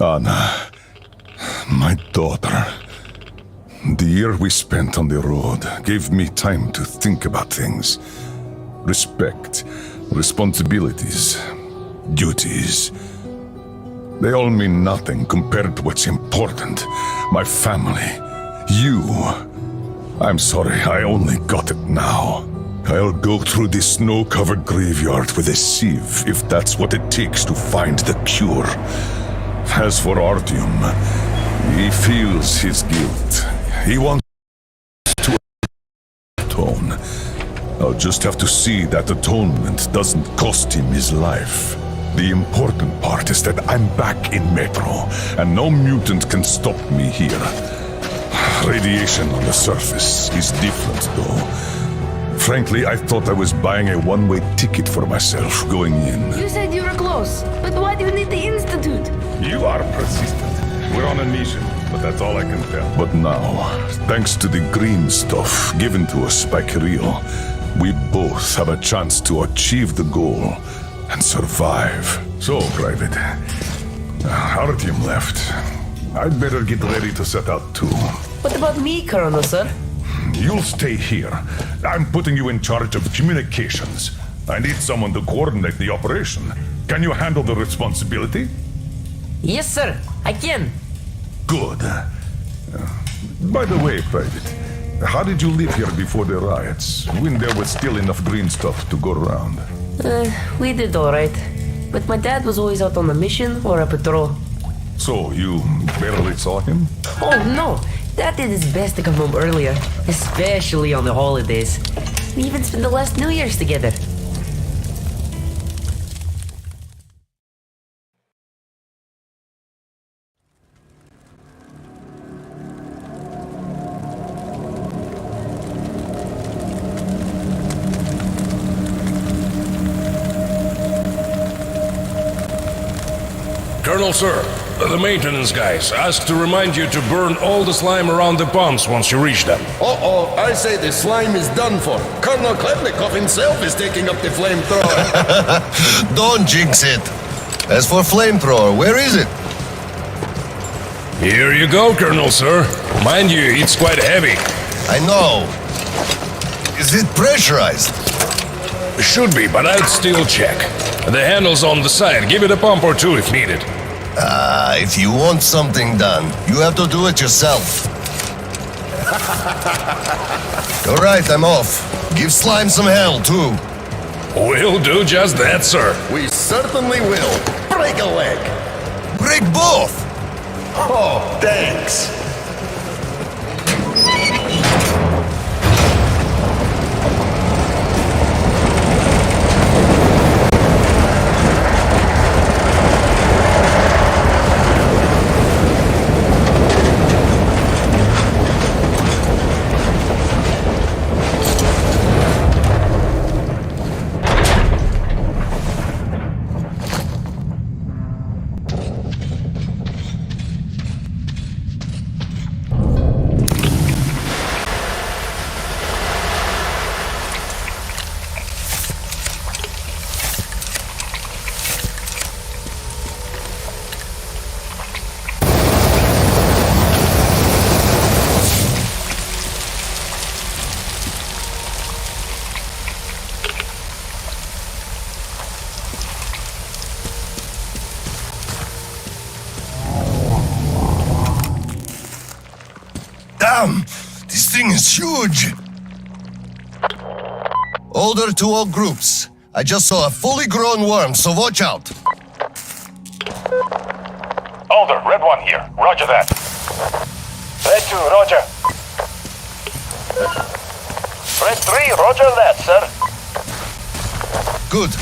Anna, my daughter. The year we spent on the road gave me time to think about things. Respect, responsibilities, duties. They all mean nothing compared to what's important. My family. You. I'm sorry, I only got it now. I'll go through this snow-covered graveyard with a sieve if that's what it takes to find the cure. As for Artyom, he feels his guilt. He wants to atone. I'll just have to see that atonement doesn't cost him his life. The important part is that I'm back in Metro, and no mutant can stop me here. Radiation on the surface is different, though. Frankly, I thought I was buying a one-way ticket for myself going in. You said you were close, but why do you need the Institute? You are persistent. We're on a mission, but that's all I can tell. But now, thanks to the green stuff given to us by Kirill, we both have a chance to achieve the goal and survive. So, Private, Artyom left. I'd better get ready to set out too. What about me, Colonel, sir? You'll stay here. I'm putting you in charge of communications. I need someone to coordinate the operation. Can you handle the responsibility? Yes, sir. I can. Good. By the way, Private, how did you live here before the riots, when there was still enough green stuff to go around? We did all right. But my dad was always out on a mission or a patrol. So, you barely saw him? Oh, no. Dad did his best to come home earlier, especially on the holidays. We even spent the last New Year's together. Colonel, sir, the maintenance guys asked to remind you to burn all the slime around the pumps once you reach them. Uh-oh, I say the slime is done for. Colonel Klepnikov himself is taking up the flamethrower. Don't jinx it. As for flamethrower, where is it? Here you go, Colonel, sir. Mind you, it's quite heavy. I know. Is it pressurized? Should be, but I'd still check. The handle's on the side. Give it a pump or two if needed. If you want something done, you have to do it yourself. All right, I'm off. Give slime some hell, too. We'll do just that, sir. We certainly will. Break a leg. Break both! Oh, thanks. Damn! This thing is huge! Order to all groups. I just saw a fully grown worm, so watch out. Alder, Red 1 here. Roger that. Red 2, roger. Red 3, roger that, sir. Good.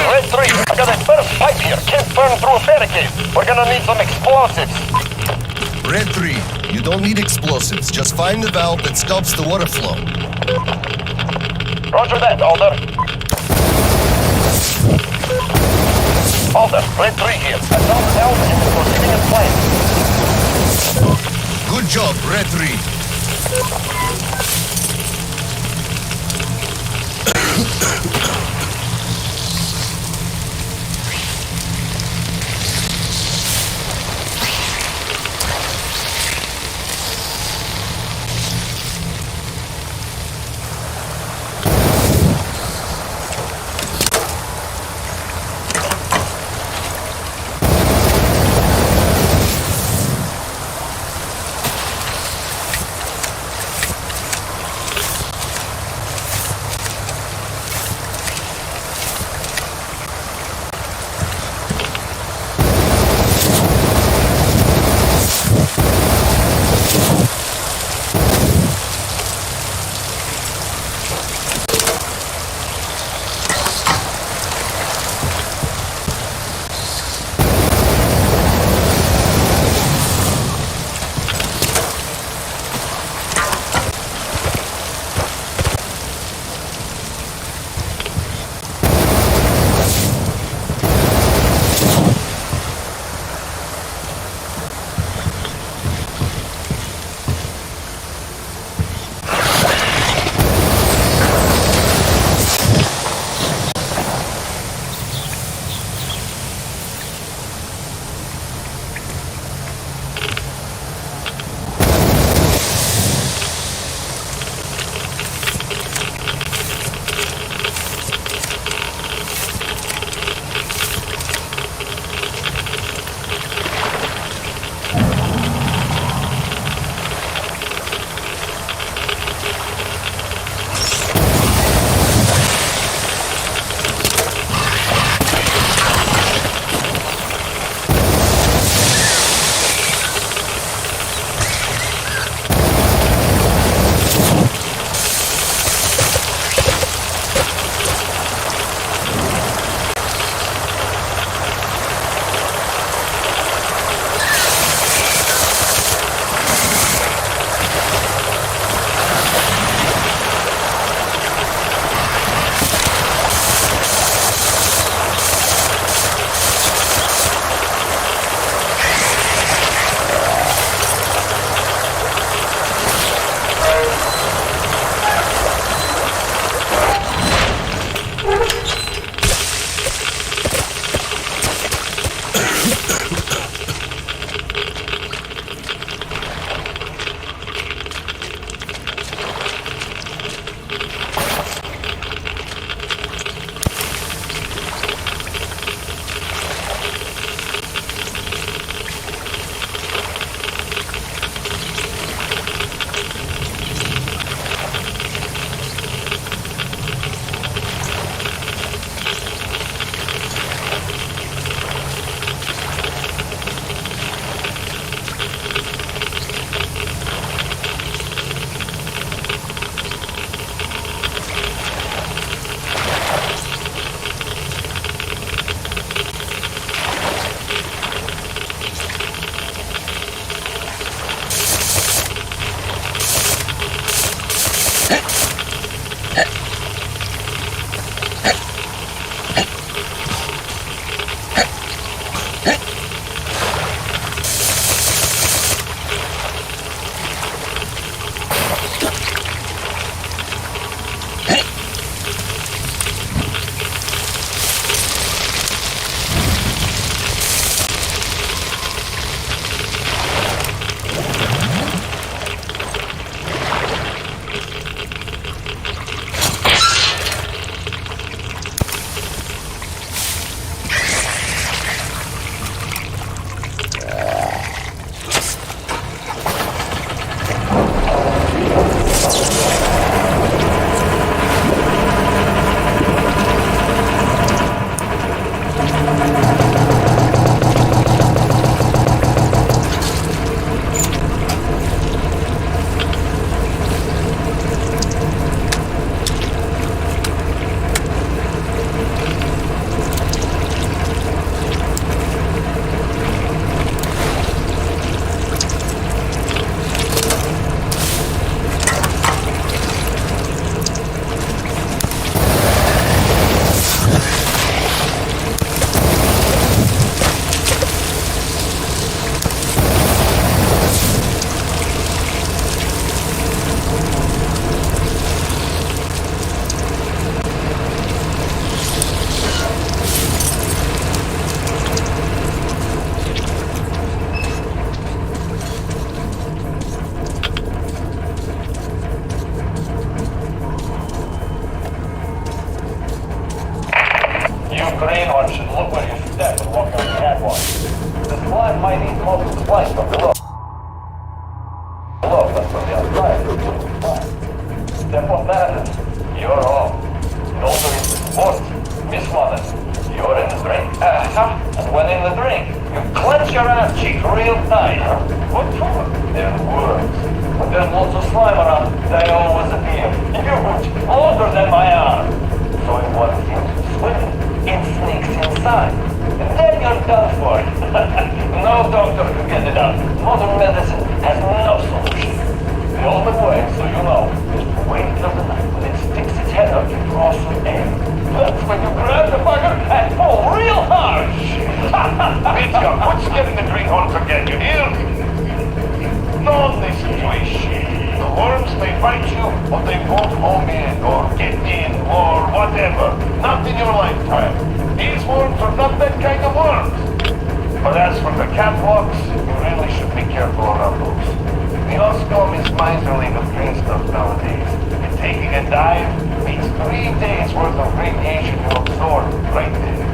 Red 3, I got a burst pipe here. Can't burn through a barricade. We're gonna need some explosives. Red 3, you don't need explosives. Just find the valve that stops the water flow. Roger that, Alder. Alder, Red 3 here. I found the valve and it's proceeding as planned. Good job, Red 3. green one should look where you step and walk on the catwalk. The slime might eat most of the flight from below. But from the outside, it's fine. Step on that, you're off. Those are in the sport. Miss one, you're in the drink. And when in the drink, you clench your ass cheek real tight. What for? They're worms. When there's lots of slime around, they always appear huge, older than my arm. So if one seems to swim, it sneaks inside. And then you're done for. No doctor can get it out. Modern medicine has no solution. The only way, so you know, is to wait till the night when it sticks its head out to draw some air. That's when you grab the bugger and pull real hard. Mitya, quit scaring the greenhorn again, you hear? Don't listen to his shit. The worms may bite you, but they won't home in, or get in, or whatever. Not in your lifetime. These worms are not that kind of worms. But as for the catwalks, you really should be careful around those. The Oscom is miserly with green stuff nowadays. And taking a dive means 3 days worth of radiation you absorb right there.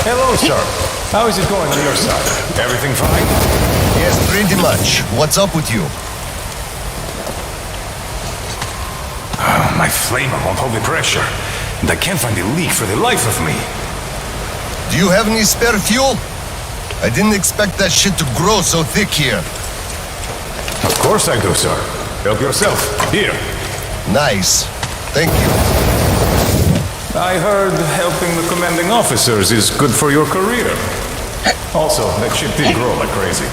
Hello, sir. How is it going on your side? Everything fine? Yes, pretty much. What's up with you? My flamer won't hold the pressure, and I can't find the leak for the life of me. Do you have any spare fuel? I didn't expect that shit to grow so thick here. Of course I do, sir. Help yourself. Here. Nice. Thank you. I heard helping the commanding officers is good for your career. Also, that shit did grow like crazy.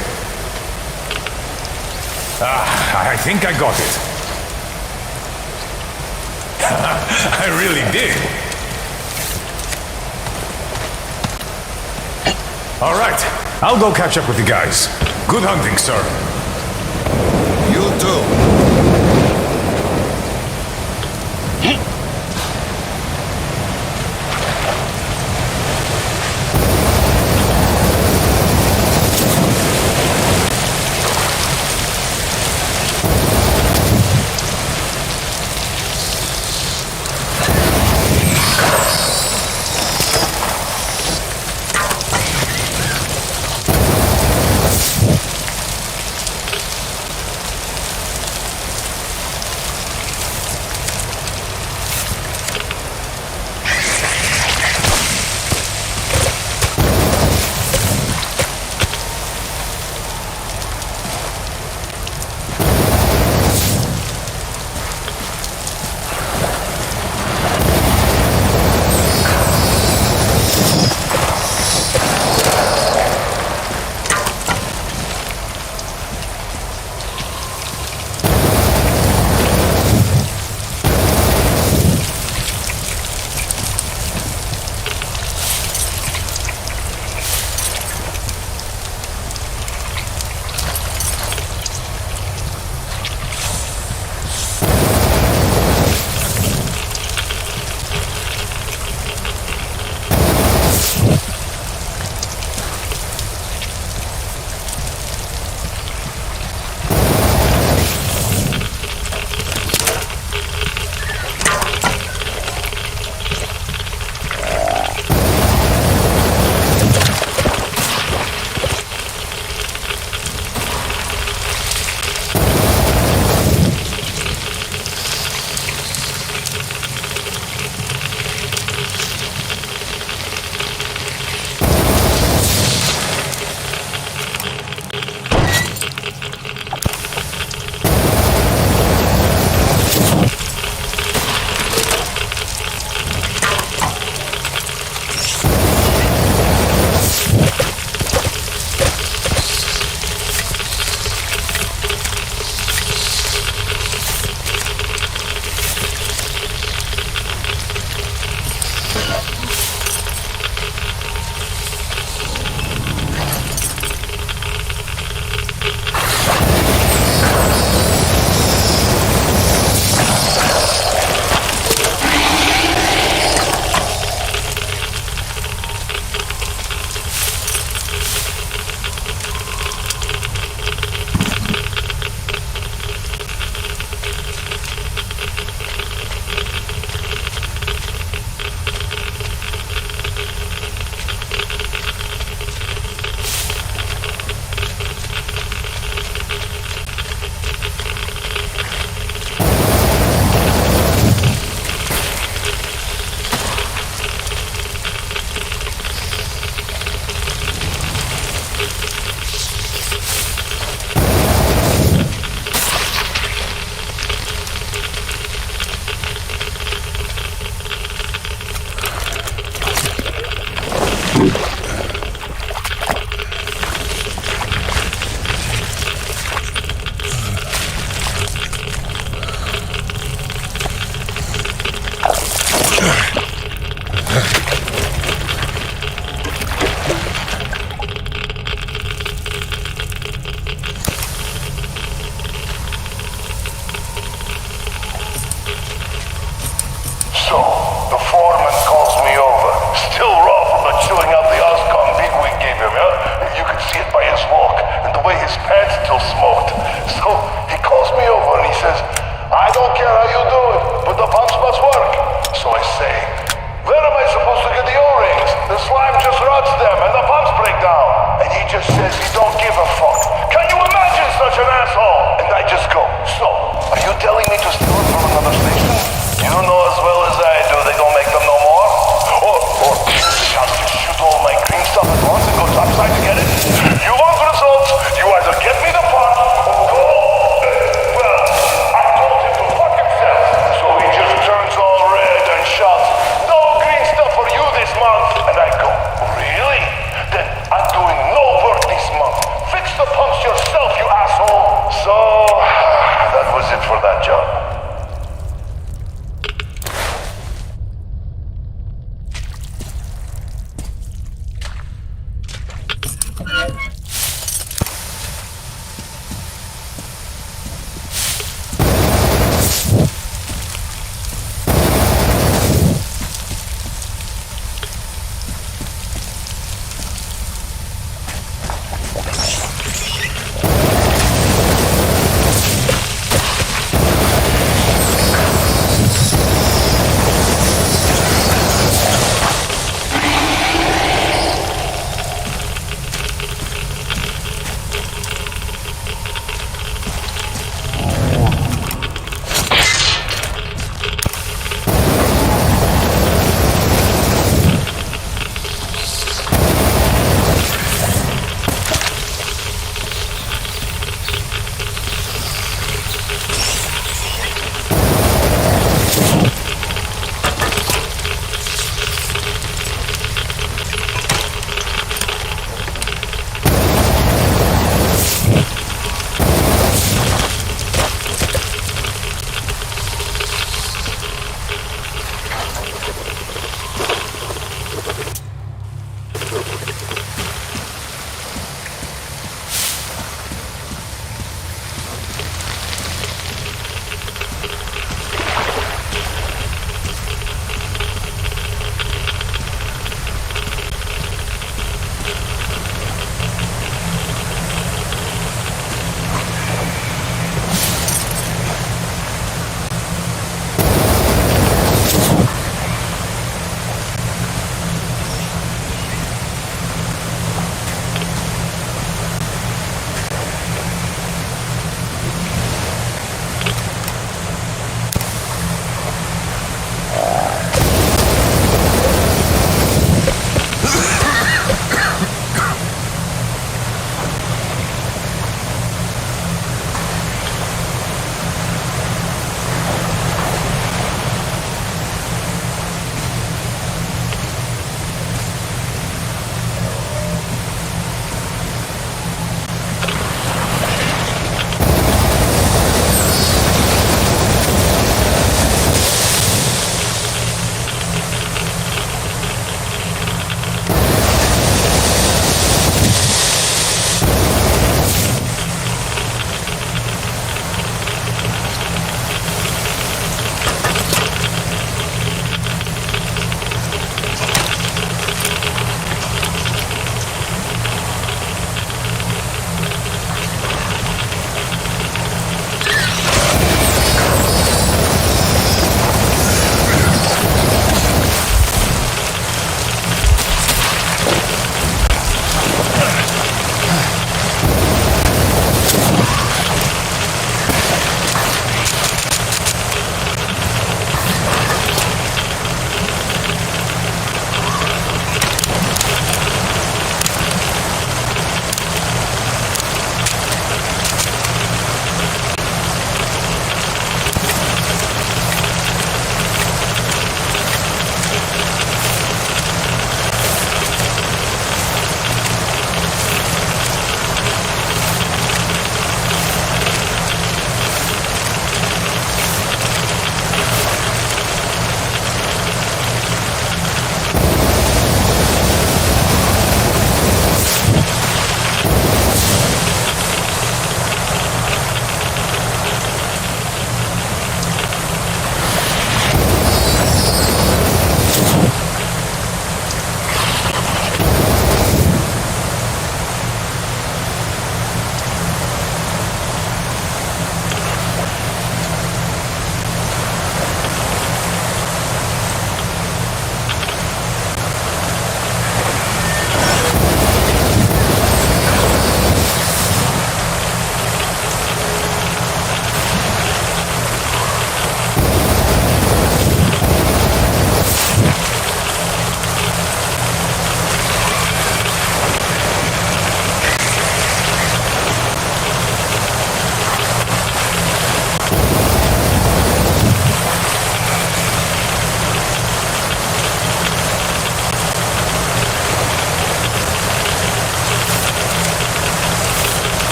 I think I got it. I really did. All right, I'll go catch up with the guys. Good hunting, sir. You too. So, the foreman calls me over, still raw from the chewing out the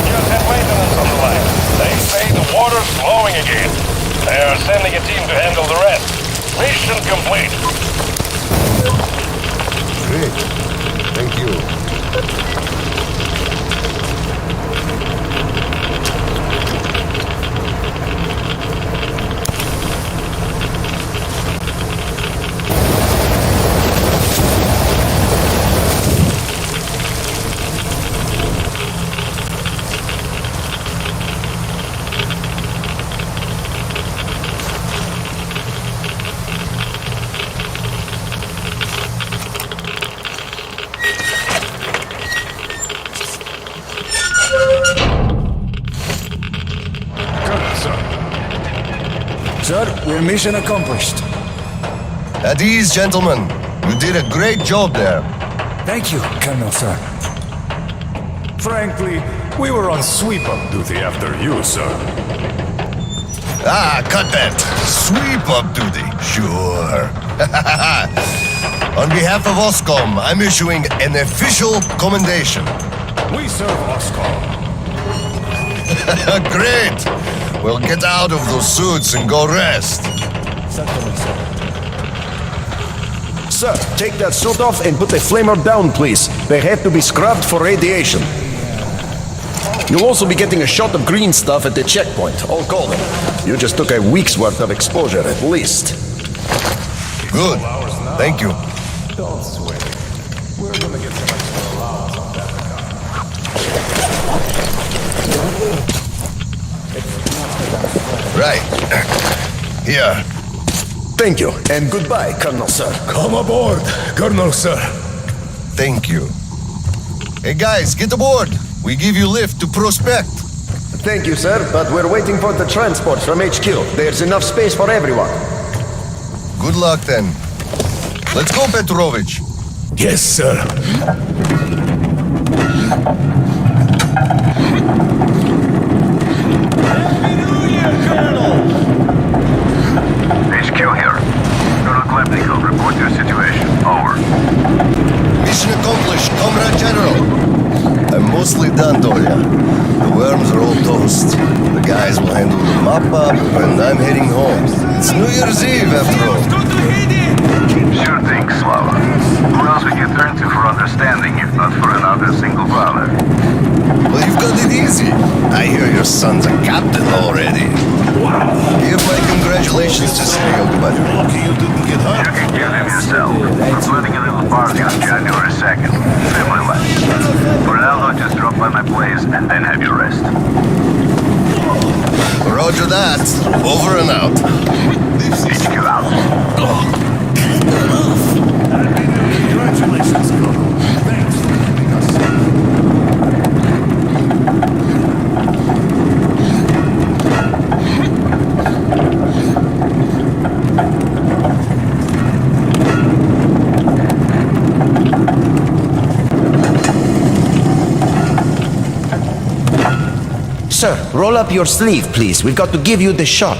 just had maintenance on the line. They say the water's flowing again. They are sending a team to handle the rest. Mission complete. Great. Thank you. Sir, we're mission accomplished. At ease, gentlemen. You did a great job there. Thank you, Colonel, sir. Frankly, we were on sweep-up duty after you, sir. Ah, cut that. Sweep-up duty. Sure. On behalf of OSCOM, I'm issuing an official commendation. We serve OSCOM. Great! Well, get out of those suits and go rest. Certainly, sir. Sir, take that suit off and put the flamer down, please. They have to be scrubbed for radiation. You'll also be getting a shot of green stuff at the checkpoint. I'll call them. You just took a week's worth of exposure, at least. Good. Thank you. Don't sweat. We're gonna get some extra allowance on that account. Right. Here. Thank you, and goodbye, Colonel, sir. Come aboard, Colonel, sir. Thank you. Hey guys, get aboard. We give you lift to Prospect. Thank you, sir, but we're waiting for the transport from HQ. There's enough space for everyone. Good luck then. Let's go, Petrovich. Yes, sir. HQ here. Colonel Klepnikov, report your situation. Over. Mission accomplished, Comrade General. I'm mostly done, Tolia. The worms are all toast. The guys will handle the mop-up, and I'm heading home. It's New Year's Eve, after all. Sure thing, Slava. Who else would you turn to for understanding if not for another single father? Well, you've got it easy. I hear your son's a captain already. Give my congratulations to Sergei Gubarev. You can give him yourself. We're planning a little party on January 2nd. Family life. For now, just drop by my place and then have your rest. Roger that. Over and out. HQ out. Congratulations, Colonel. Thanks for giving us. Sir, roll up your sleeve, please. We've got to give you the shot.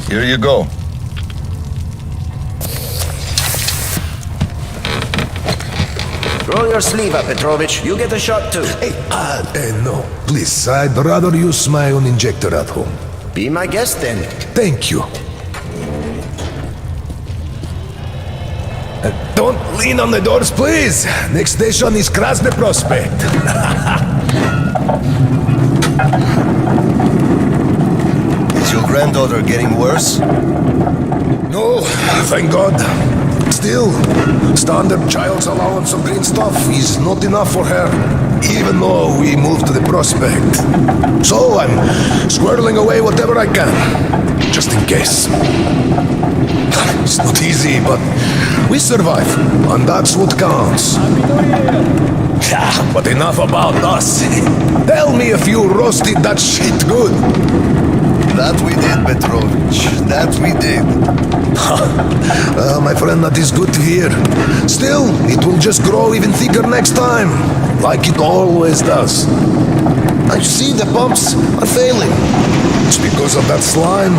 Here you go. Roll your sleeve up, Petrovich. You get a shot, too. Hey, no. Please, I'd rather use my own injector at home. Be my guest, then. Thank you. Don't lean on the doors, please. Next station is Krasny Prospect. Is your granddaughter getting worse? No, thank God. Still, standard child's allowance of green stuff is not enough for her, even though we moved to the Prospect. So I'm squirreling away whatever I can, just in case. It's not easy, but we survive, and that's what counts. Yeah, but enough about us. Tell me if you roasted that shit good. That we did, Petrovich. That we did. Well, my friend, that is good to hear. Still, it will just grow even thicker next time, like it always does. I see the pumps are failing. It's because of that slime.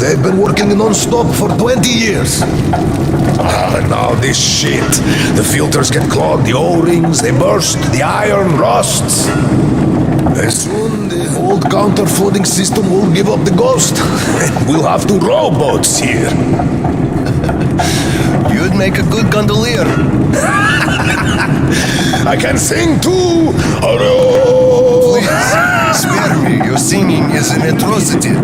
They've been working non-stop for 20 years. And now this shit. The filters get clogged, the O-rings, they burst, the iron rusts. Soon the old counter-flooding system will give up the ghost. We'll have to row boats here. You'd make a good gondolier. I can sing too! Please, spare me. Your singing is an atrocity.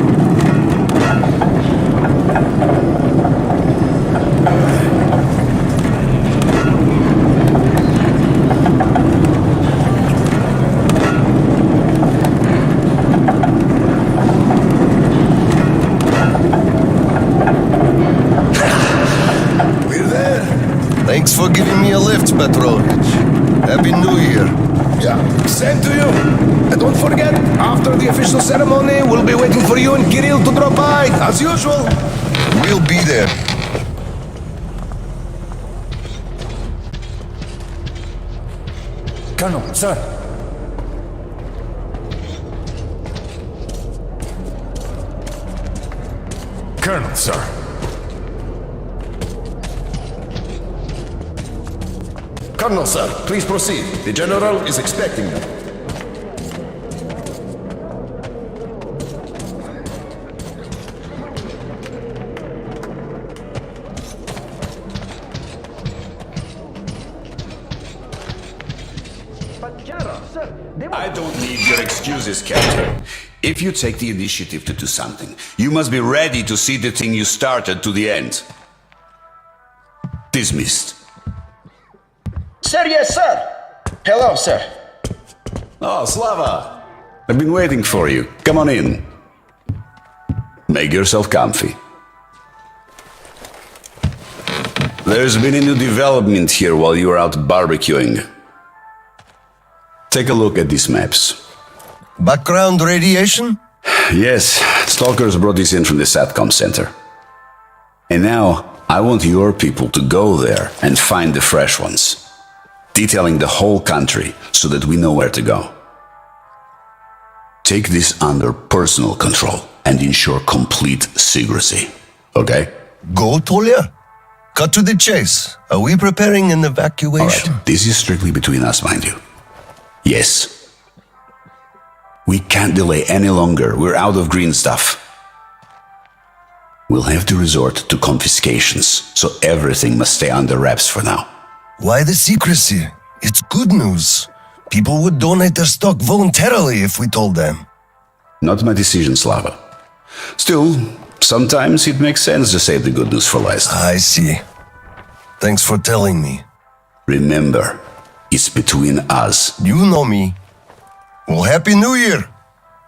Thanks for giving me a lift, Petrovich. Happy New Year. Yeah, same to you. And don't forget, after the official ceremony, we'll be waiting for you and Kirill to drop by, as usual. We'll be there. Colonel, sir. Colonel, sir. Colonel, sir, please proceed. The General is expecting you. I don't need your excuses, Captain. If you take the initiative to do something, you must be ready to see the thing you started to the end. Dismissed. Sir, yes, sir. Hello, sir. Oh, Slava! I've been waiting for you. Come on in. Make yourself comfy. There's been a new development here while you were out barbecuing. Take a look at these maps. Background radiation? Yes, stalkers brought this in from the SATCOM center. And now, I want your people to go there and find the fresh ones. Detailing the whole country so that we know where to go. Take this under personal control and ensure complete secrecy. Okay? Go, Tolia? Cut to the chase. Are we preparing an evacuation? Alright, this is strictly between us, mind you. Yes. We can't delay any longer. We're out of green stuff. We'll have to resort to confiscations, so everything must stay under wraps for now. Why the secrecy? It's good news. People would donate their stock voluntarily if we told them. Not my decision, Slava. Still, sometimes it makes sense to save the good news for last. I see. Thanks for telling me. Remember, it's between us. You know me. Well, Happy New Year!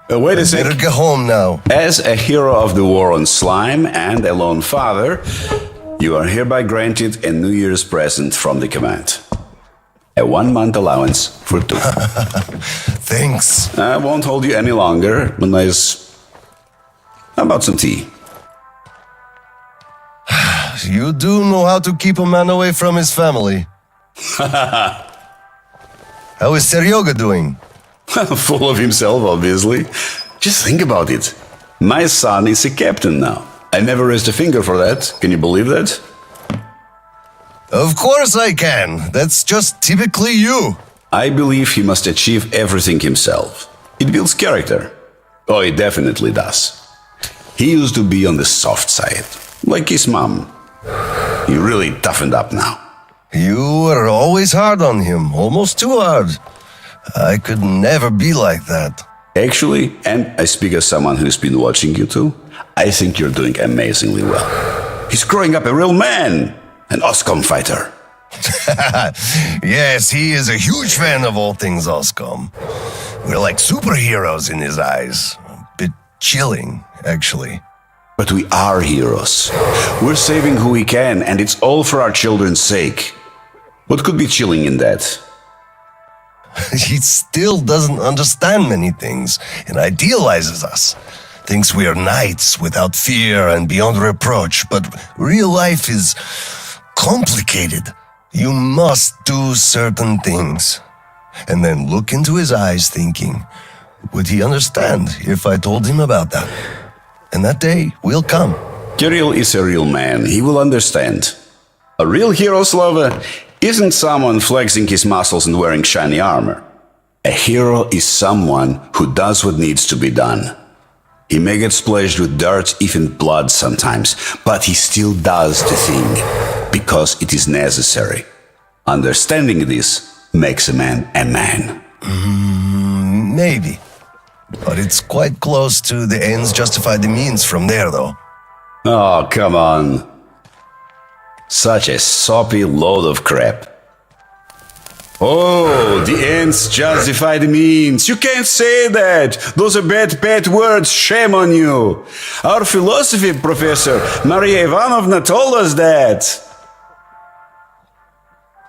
Wait a sec. Better go home now. As a hero of the war on slime and a lone father, you are hereby granted a New Year's present from the command. A 1-month allowance for 2. Thanks. I won't hold you any longer, unless... How about some tea? You do know how to keep a man away from his family. How is Seryoga doing? Full of himself, obviously. Just think about it. My son is a captain now. I never raised a finger for that. Can you believe that? Of course I can. That's just typically you. I believe he must achieve everything himself. It builds character. Oh, it definitely does. He used to be on the soft side, like his mom. He really toughened up now. You were always hard on him, almost too hard. I could never be like that. Actually, and I speak as someone who's been watching you too, I think you're doing amazingly well. He's growing up a real man, an OSCOM fighter. Yes, he is a huge fan of all things OSCOM. We're like superheroes in his eyes. A bit chilling, actually. But we are heroes. We're saving who we can, and it's all for our children's sake. What could be chilling in that? He still doesn't understand many things and idealizes us. Thinks we are knights without fear and beyond reproach, but real life is complicated. You must do certain things. And then look into his eyes thinking, would he understand if I told him about that? And that day will come. Kirill is a real man. He will understand. A real hero, Slava, isn't someone flexing his muscles and wearing shiny armor. A hero is someone who does what needs to be done. He may get splashed with dirt, even blood sometimes, but he still does the thing, because it is necessary. Understanding this makes a man a man. Maybe. But it's quite close to the ends justify the means from there, though. Oh, come on. Such a soppy load of crap. Oh, the ends justify the means. You can't say that. Those are bad words. Shame on you. Our philosophy professor, Maria Ivanovna, told us that.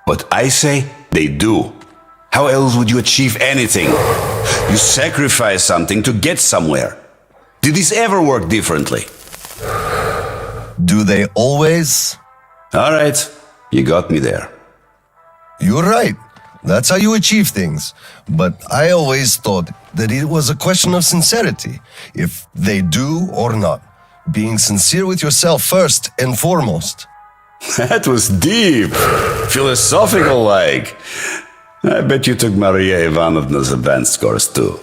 But I say they do. How else would you achieve anything? You sacrifice something to get somewhere. Did this ever work differently? Do they always? All right, you got me there. You're right. That's how you achieve things. But I always thought that it was a question of sincerity, if they do or not. Being sincere with yourself first and foremost. That was deep, philosophical-like. I bet you took Maria Ivanovna's advanced course too.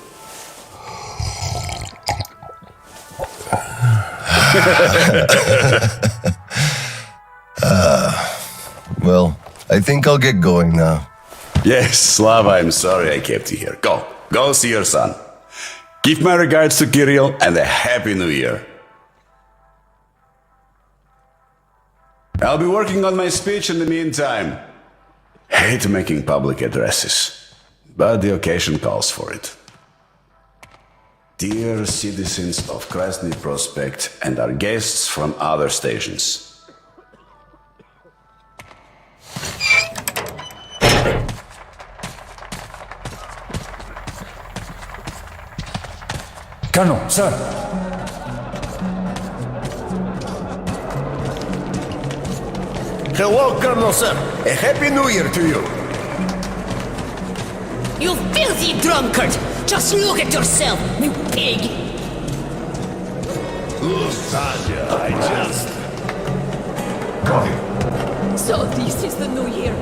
Well, I think I'll get going now. Yes, Slava, I'm sorry I kept you here. Go see your son. Give my regards to Kirill and a Happy New Year. I'll be working on my speech in the meantime. Hate making public addresses, but the occasion calls for it. Dear citizens of Krasny Prospect and our guests from other stations. Colonel, sir. Hello, Colonel, sir. A Happy New Year to you. You filthy drunkard! Just look at yourself, you pig! Lasagna, I just... Got him. So this is the new year.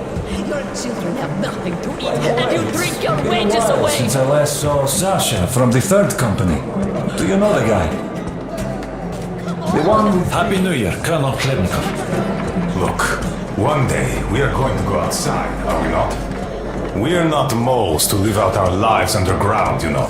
Your children have nothing to eat, and you drink your wages away! Since I last saw Sasha from the 3rd Company. Do you know the guy? The one with... Happy New Year, Colonel Klebnikov. Look, one day we are going to go outside, are we not? We are not moles to live out our lives underground, you know.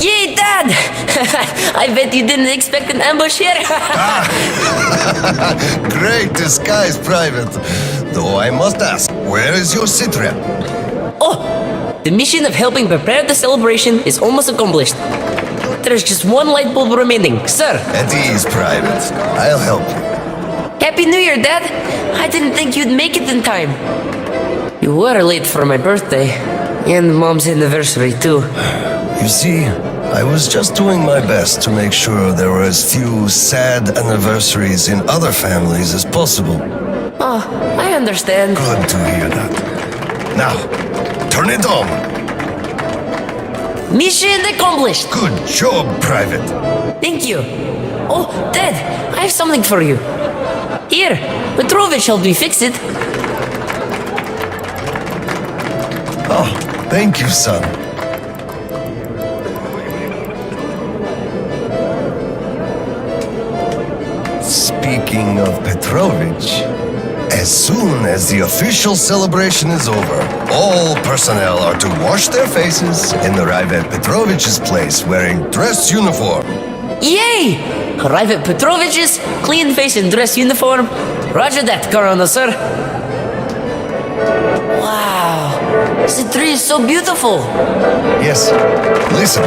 Yay, Dad! I bet you didn't expect an ambush here. Great disguise, Private. Though I must ask, where is your sitrep? Oh! The mission of helping prepare the celebration is almost accomplished. There's just one light bulb remaining, sir. At ease, Private. I'll help you. Happy New Year, Dad! I didn't think you'd make it in time. You were late for my birthday. And Mom's anniversary, too. You see, I was just doing my best to make sure there were as few sad anniversaries in other families as possible. Oh, I understand. Good to hear that. Now, turn it on. Mission accomplished! Good job, Private. Thank you. Oh, Dad, I have something for you. Here, Petrovich helped me fix it. Oh, thank you, son. Speaking of Petrovich, as soon as the official celebration is over, all personnel are to wash their faces and arrive at Petrovich's place wearing dress uniform. Yay! Arrive at Petrovich's, clean face and dress uniform. Roger that, Colonel, sir. Wow, the tree is so beautiful. Yes, listen.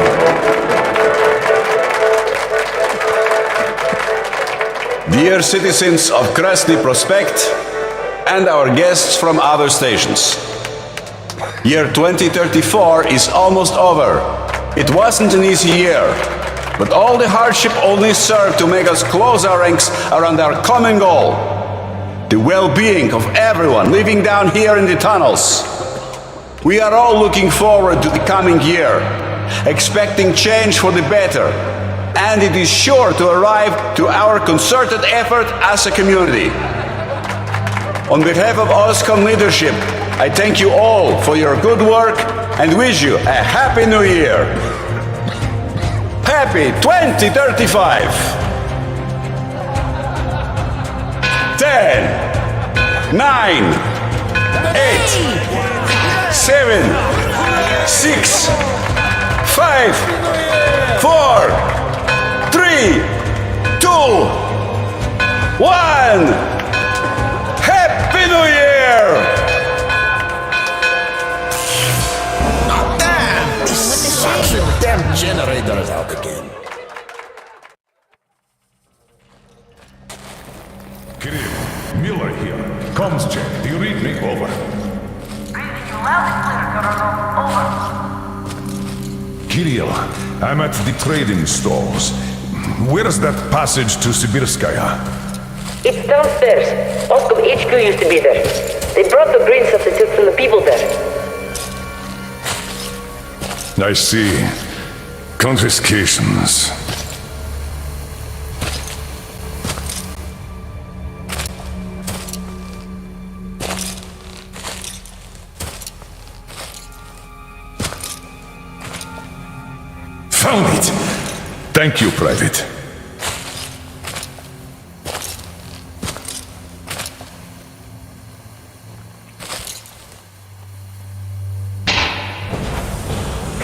Dear citizens of Krasny Prospect and our guests from other stations. Year 2034 is almost over. It wasn't an easy year, but all the hardship only served to make us close our ranks around our common goal. The well-being of everyone living down here in the tunnels. We are all looking forward to the coming year, expecting change for the better, and it is sure to arrive to our concerted effort as a community. On behalf of OSCON leadership, I thank you all for your good work and wish you a Happy New Year. Happy 2035! 10, 9, 8, 7, 6, 5, 4, 3, 2, 1. Happy New Year! Damn generator is out again. Kirill, Miller here. Comms check. Do you read me? Over. Reading you loud and clear, Colonel. Over. Kirill, I'm at the trading stalls. Where's that passage to Sibirskaya? It's downstairs. Oscom HQ used to be there. They brought the green substitute from the people there. I see. Confiscations. Found it! Thank you, Private.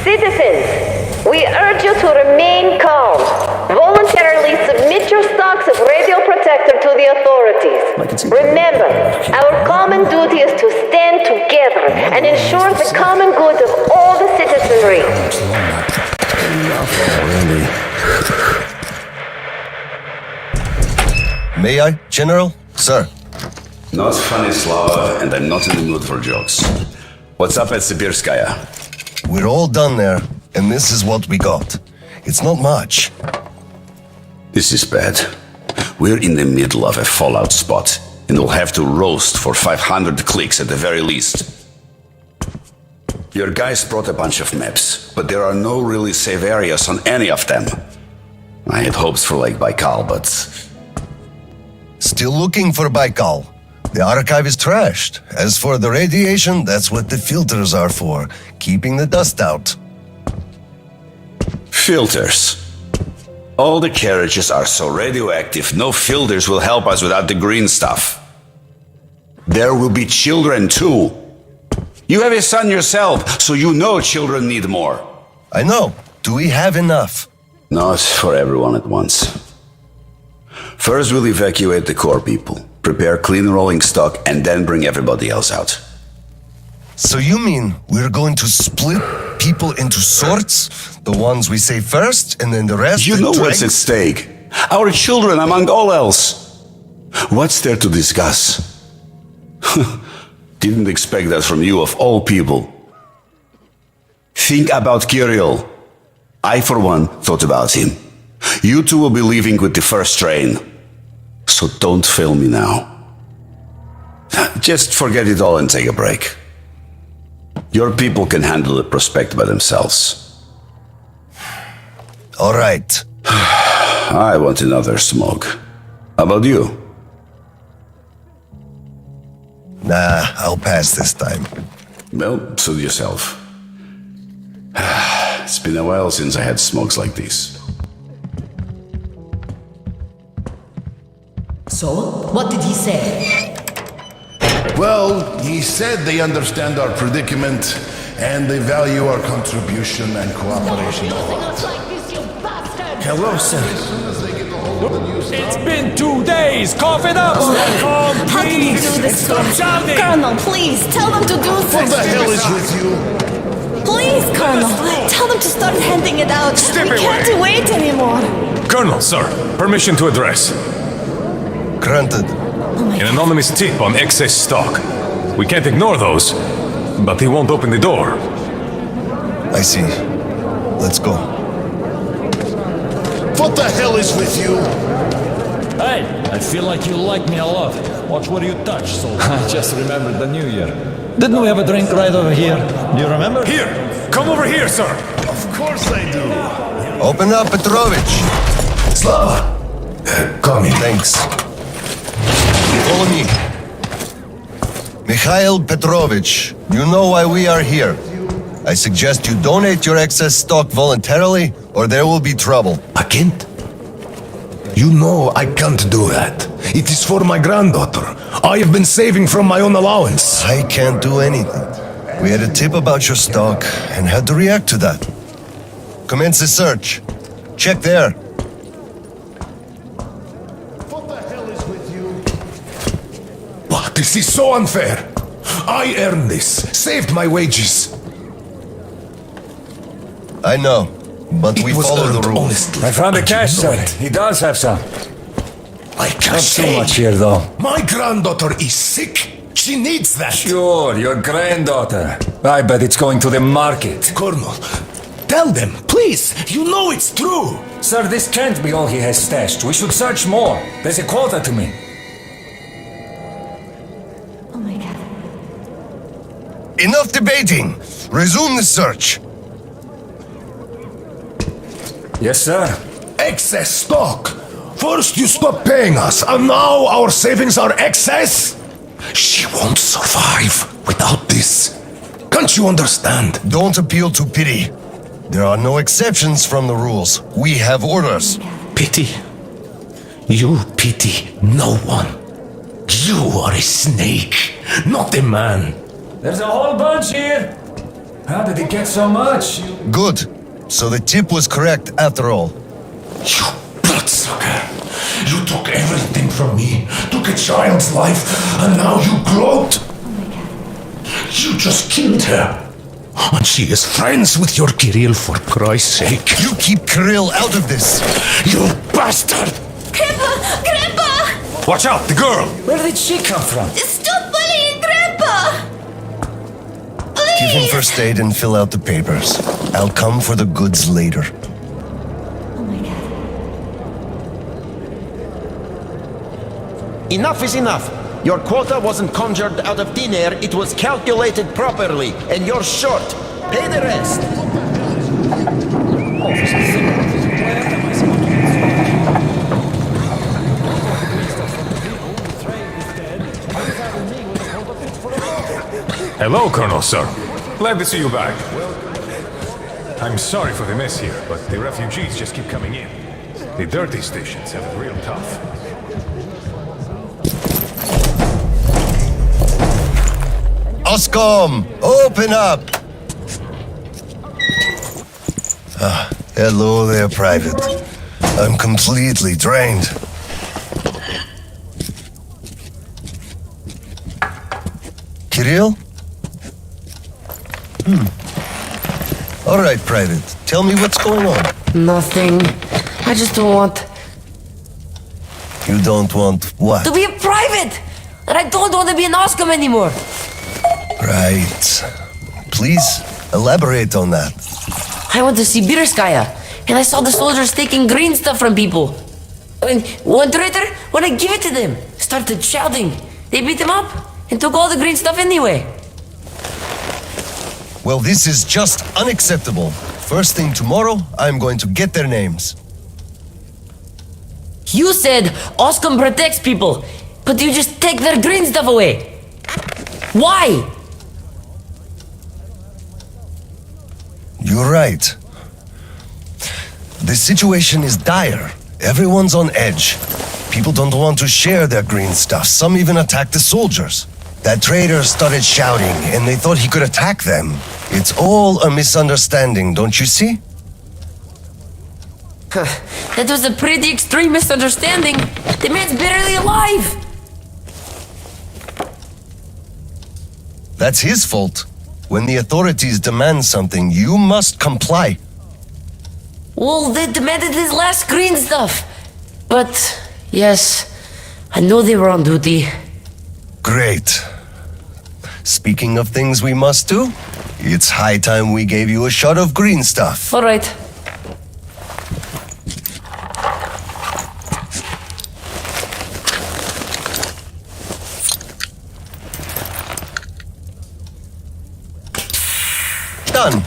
Citizens, we urge you to remain calm. Voluntarily submit your stocks of radio protector to the authorities. Remember, our common duty is to stand together and ensure the common good of all the citizenry. May I, General? Sir. Not funny, Slava, and I'm not in the mood for jokes. What's up at Sibirskaya? We're all done there, and this is what we got. It's not much. This is bad. We're in the middle of a fallout spot, and we'll have to roast for 500 clicks at the very least. Your guys brought a bunch of maps, but there are no really safe areas on any of them. I had hopes for Lake Baikal, but... Still looking for Baikal. The archive is trashed. As for the radiation, that's what the filters are for, keeping the dust out. Filters. All the carriages are so radioactive, no filters will help us without the green stuff. There will be children too. You have a son yourself, so you know children need more. I know. Do we have enough? Not for everyone at once. First we'll evacuate the core people, prepare clean rolling stock, and then bring everybody else out. So you mean we're going to split people into sorts? The ones we save first, and then the rest? You know what's at stake. Our children among all else. What's there to discuss? Didn't expect that from you of all people. Think about Kirill. I, for one, thought about him. You two will be leaving with the first train. So don't fail me now. Just forget it all and take a break. Your people can handle the prospect by themselves. All right. I want another smoke. How about you? Nah, I'll pass this time. Well, suit yourself. It's been a while since I had smokes like these. So, what did he say? Well, he said they understand our predicament and they value our contribution and cooperation. Hello, sir. It's been 2 days. Cough it up. How can you do this? Stop shouting. Colonel, please, tell them to do What something. the hell is with you? Please, Colonel, tell them to start handing it out. We can't wait anymore. Colonel, sir, permission to address. Granted. An anonymous tip on excess stock. We can't ignore those, but he won't open the door. I see. Let's go. What the hell is with you? Hey, I feel like you like me a lot. Watch what you touch, soldier. I just remembered the new year. Didn't we have a drink right over here? Do you remember? Here! Come over here, sir! Of course I do. Open up, Petrovich. Slava! Come in. Thanks. Follow me. Mikhail Petrovich, you know why we are here. I suggest you donate your excess stock voluntarily, or there will be trouble. I can't. You know I can't do that. It is for my granddaughter. I have been saving from my own allowance. I can't do anything. We had a tip about your stock and had to react to that. Commence the search. Check there. What the hell is with you? But this is so unfair. I earned this, saved my wages. I know, but we follow the rules. Honestly. I found the cash, sir. He does have some. I can't Not too much here, though. My granddaughter is sick. She needs that. Sure, your granddaughter. I bet it's going to the market. Colonel, tell them, please. You know it's true. Sir, this can't be all he has stashed. We should search more. There's a quota to me. Oh my god. Enough debating. Resume the search. Yes, sir. Excess stock. First you stop paying us, and now our savings are excess? She won't survive without this. Can't you understand? Don't appeal to pity. There are no exceptions from the rules. We have orders. Pity? You pity no one. You are a snake, not a man. There's a whole bunch here. How did he get so much? Good. So the tip was correct after all. You bloodsucker! You took everything from me, took a child's life, and now you gloat! You just killed her. And she is friends with your Kirill, for Christ's sake. You keep Kirill out of this. You bastard! Grandpa! Grandpa! Watch out, the girl! Where did she come from? Stop bullying Grandpa! Give him first aid and fill out the papers. I'll come for the goods later. Oh my god. Enough is enough. Your quota wasn't conjured out of thin air, it was calculated properly, and you're short. Pay the rest. Hello, Colonel, sir. Glad to see you back. I'm sorry for the mess here, but the refugees just keep coming in. The dirty stations have it real tough. Oscom, open up! Hello there, Private. I'm completely drained. Kirill? All right, Private. Tell me what's going on. Nothing. I just don't want You don't want what? to be a private! And I don't want to be an Oscom anymore! Right. Please elaborate on that. I went to Sibirskaya, and I saw the soldiers taking green stuff from people. And one traitor, when I give it to them, started shouting. They beat him up and took all the green stuff anyway. Well, this is just unacceptable. First thing tomorrow, I'm going to get their names. You said Oscom protects people, but you just take their green stuff away. Why? You're right. The situation is dire. Everyone's on edge. People don't want to share their green stuff. Some even attack the soldiers. That traitor started shouting, and they thought he could attack them. It's all a misunderstanding, don't you see? That was a pretty extreme misunderstanding. The man's barely alive. That's his fault. When the authorities demand something, you must comply. Well, they demanded his last green stuff. But, yes, I know they were on duty. Great. Speaking of things we must do, it's high time we gave you a shot of green stuff. All right. done.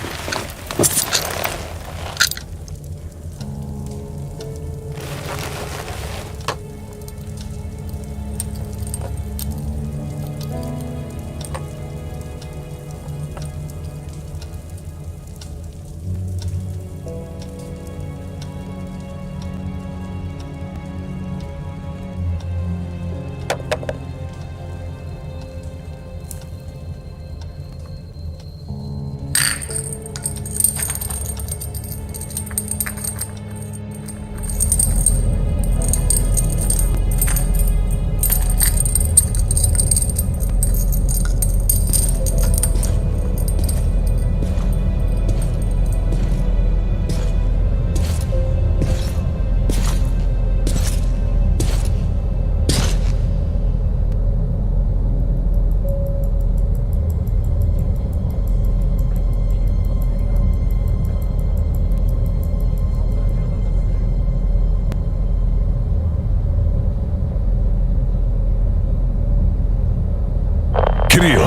Kirill,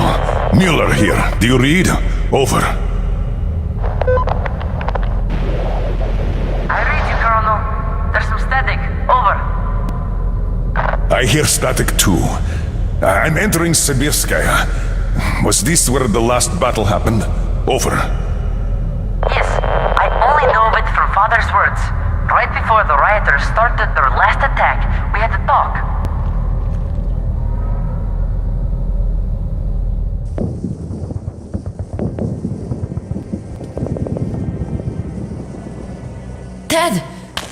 Mueller here. Do you read? Over. I read you, Colonel. There's some static. Over. I hear static too. I'm entering Sibirskaya. Was this where the last battle happened? Over. Yes, I only know of it from Father's words. Right before the rioters started their last attack, we had to talk. Dad,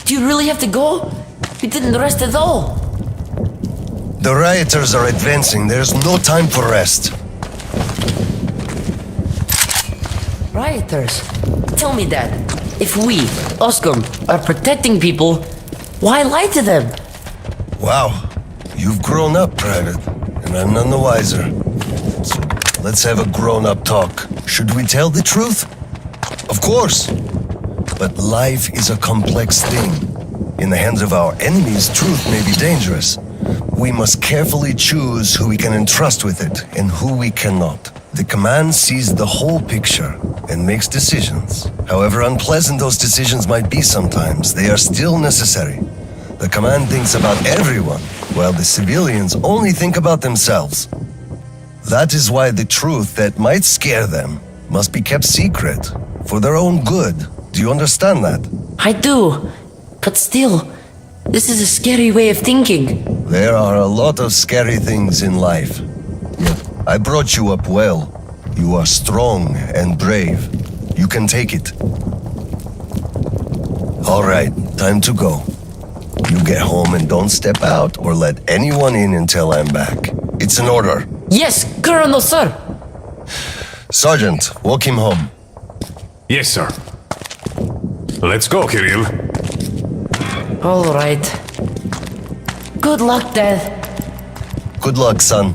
do you really have to go? You didn't rest at all. The rioters are advancing. There's no time for rest. Rioters? Tell me, Dad. If we, Oscom, are protecting people, why lie to them? Wow. You've grown up, Private, and I'm none the wiser. So let's have a grown-up talk. Should we tell the truth? Of course. But life is a complex thing. In the hands of our enemies, truth may be dangerous. We must carefully choose who we can entrust with it and who we cannot. The command sees the whole picture and makes decisions. However unpleasant those decisions might be sometimes, they are still necessary. The command thinks about everyone, while the civilians only think about themselves. That is why the truth that might scare them must be kept secret, for their own good. Do you understand that? I do. But still, this is a scary way of thinking. There are a lot of scary things in life. Yet, I brought you up well. You are strong and brave. You can take it. All right, time to go. You get home and don't step out or let anyone in until I'm back. It's an order. Yes, Colonel, sir. Sergeant, walk him home. Yes, sir. Let's go, Kirill. All right. Good luck, Dad. Good luck, son.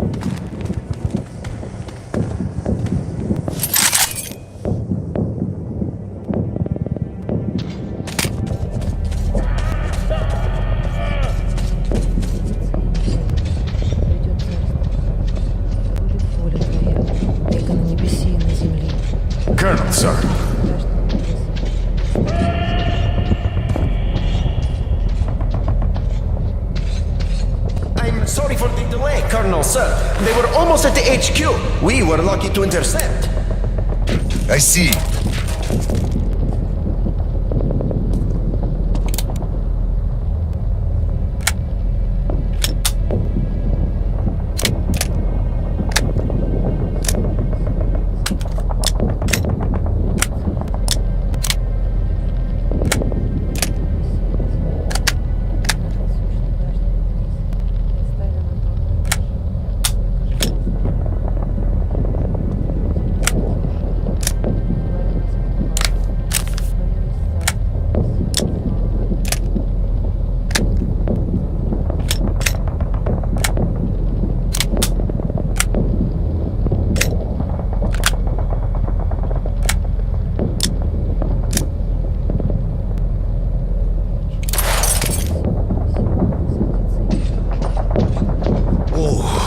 Colonel, sir. I'm sorry for the delay, Colonel, sir. They were almost at the HQ. We were lucky to intercept. I see.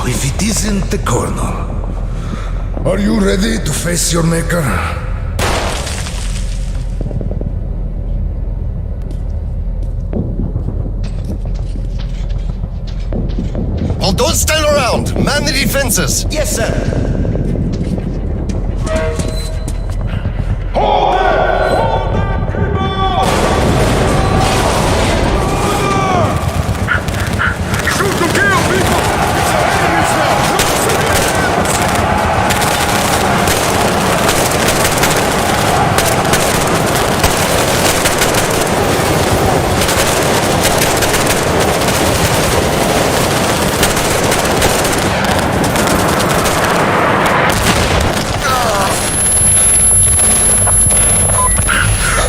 If it isn't the Colonel. Are you ready to face your maker? Don't stand around! Man the defenses! Yes, sir. Hold them! Hold them, people! Shoot to kill, people! It's our enemies now! No civilians!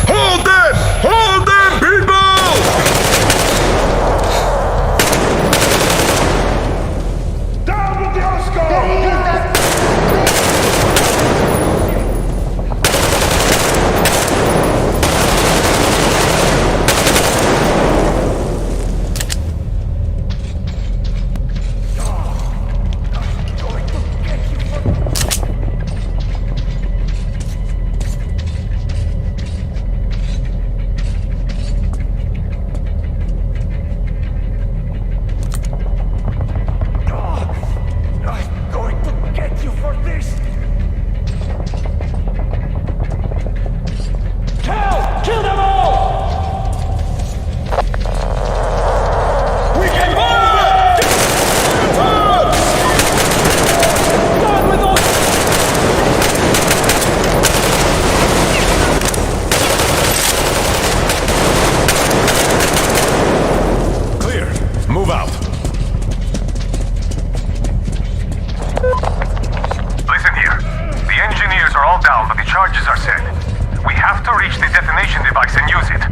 Hold them! Hold them, people! Down with the Oscar! I'm going to get you for this! Kill them all! We can move it! God with us! Clear. Move out. Listen here. The engineers are all down, but the charges are set. We have to reach the detonation device and use it.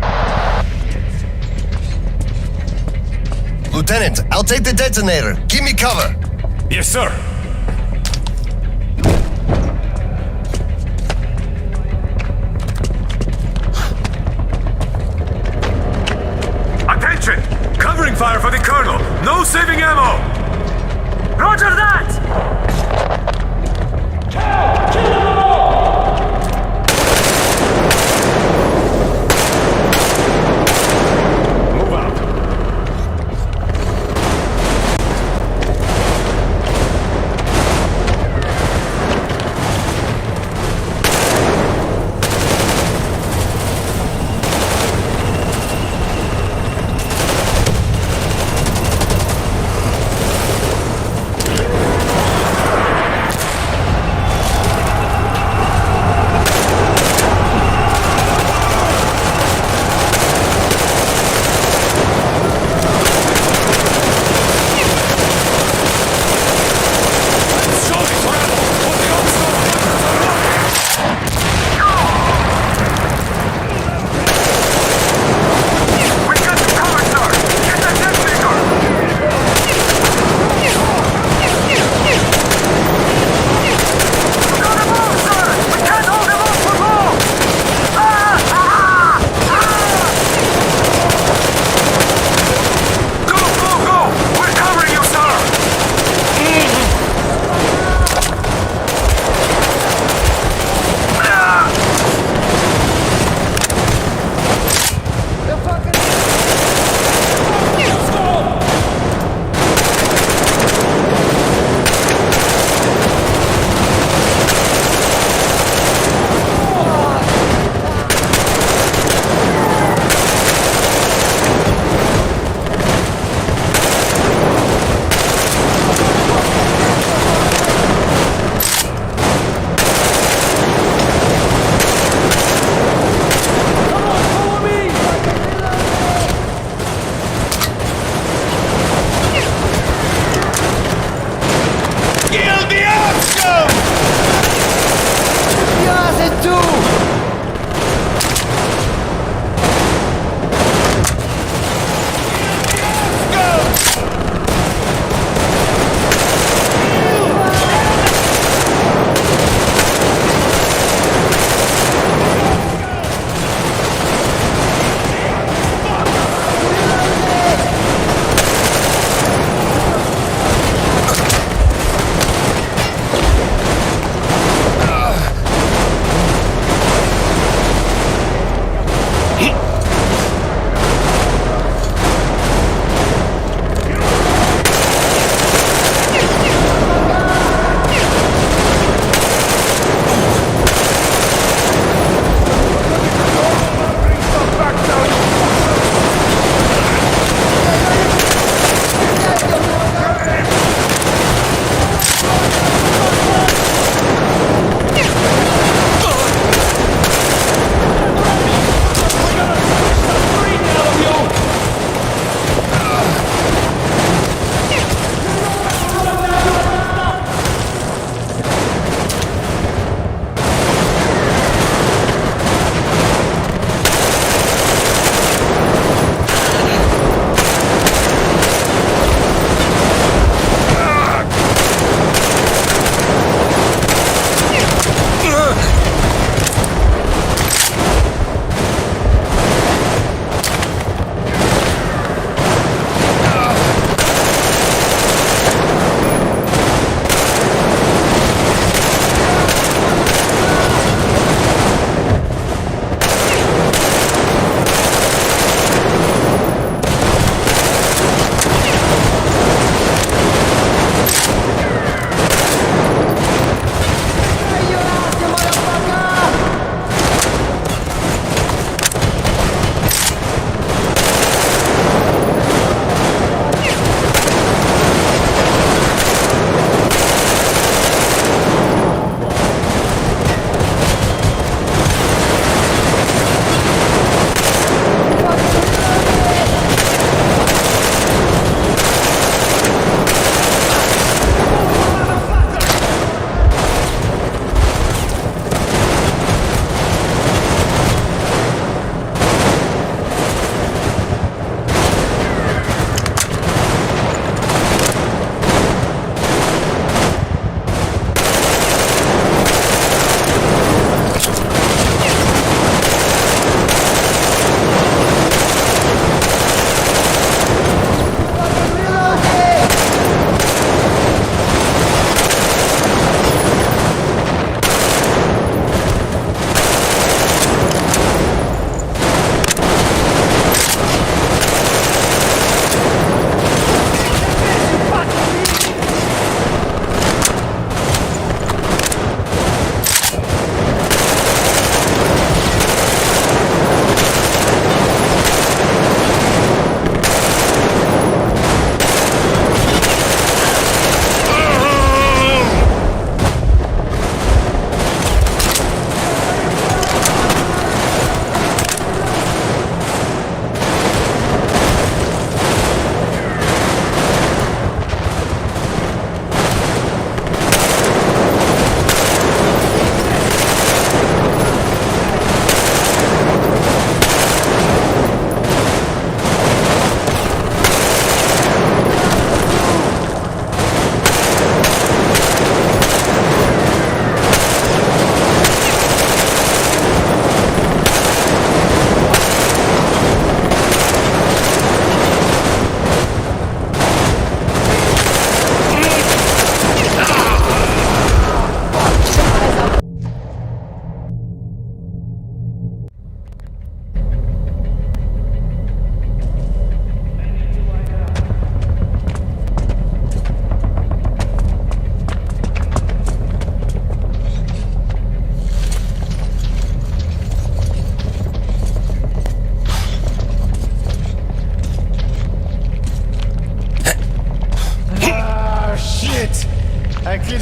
Lieutenant, I'll take the detonator. Give me cover. Yes, sir. Attention! Covering fire for the Colonel! No saving ammo! Roger that! Kill them all! Move out.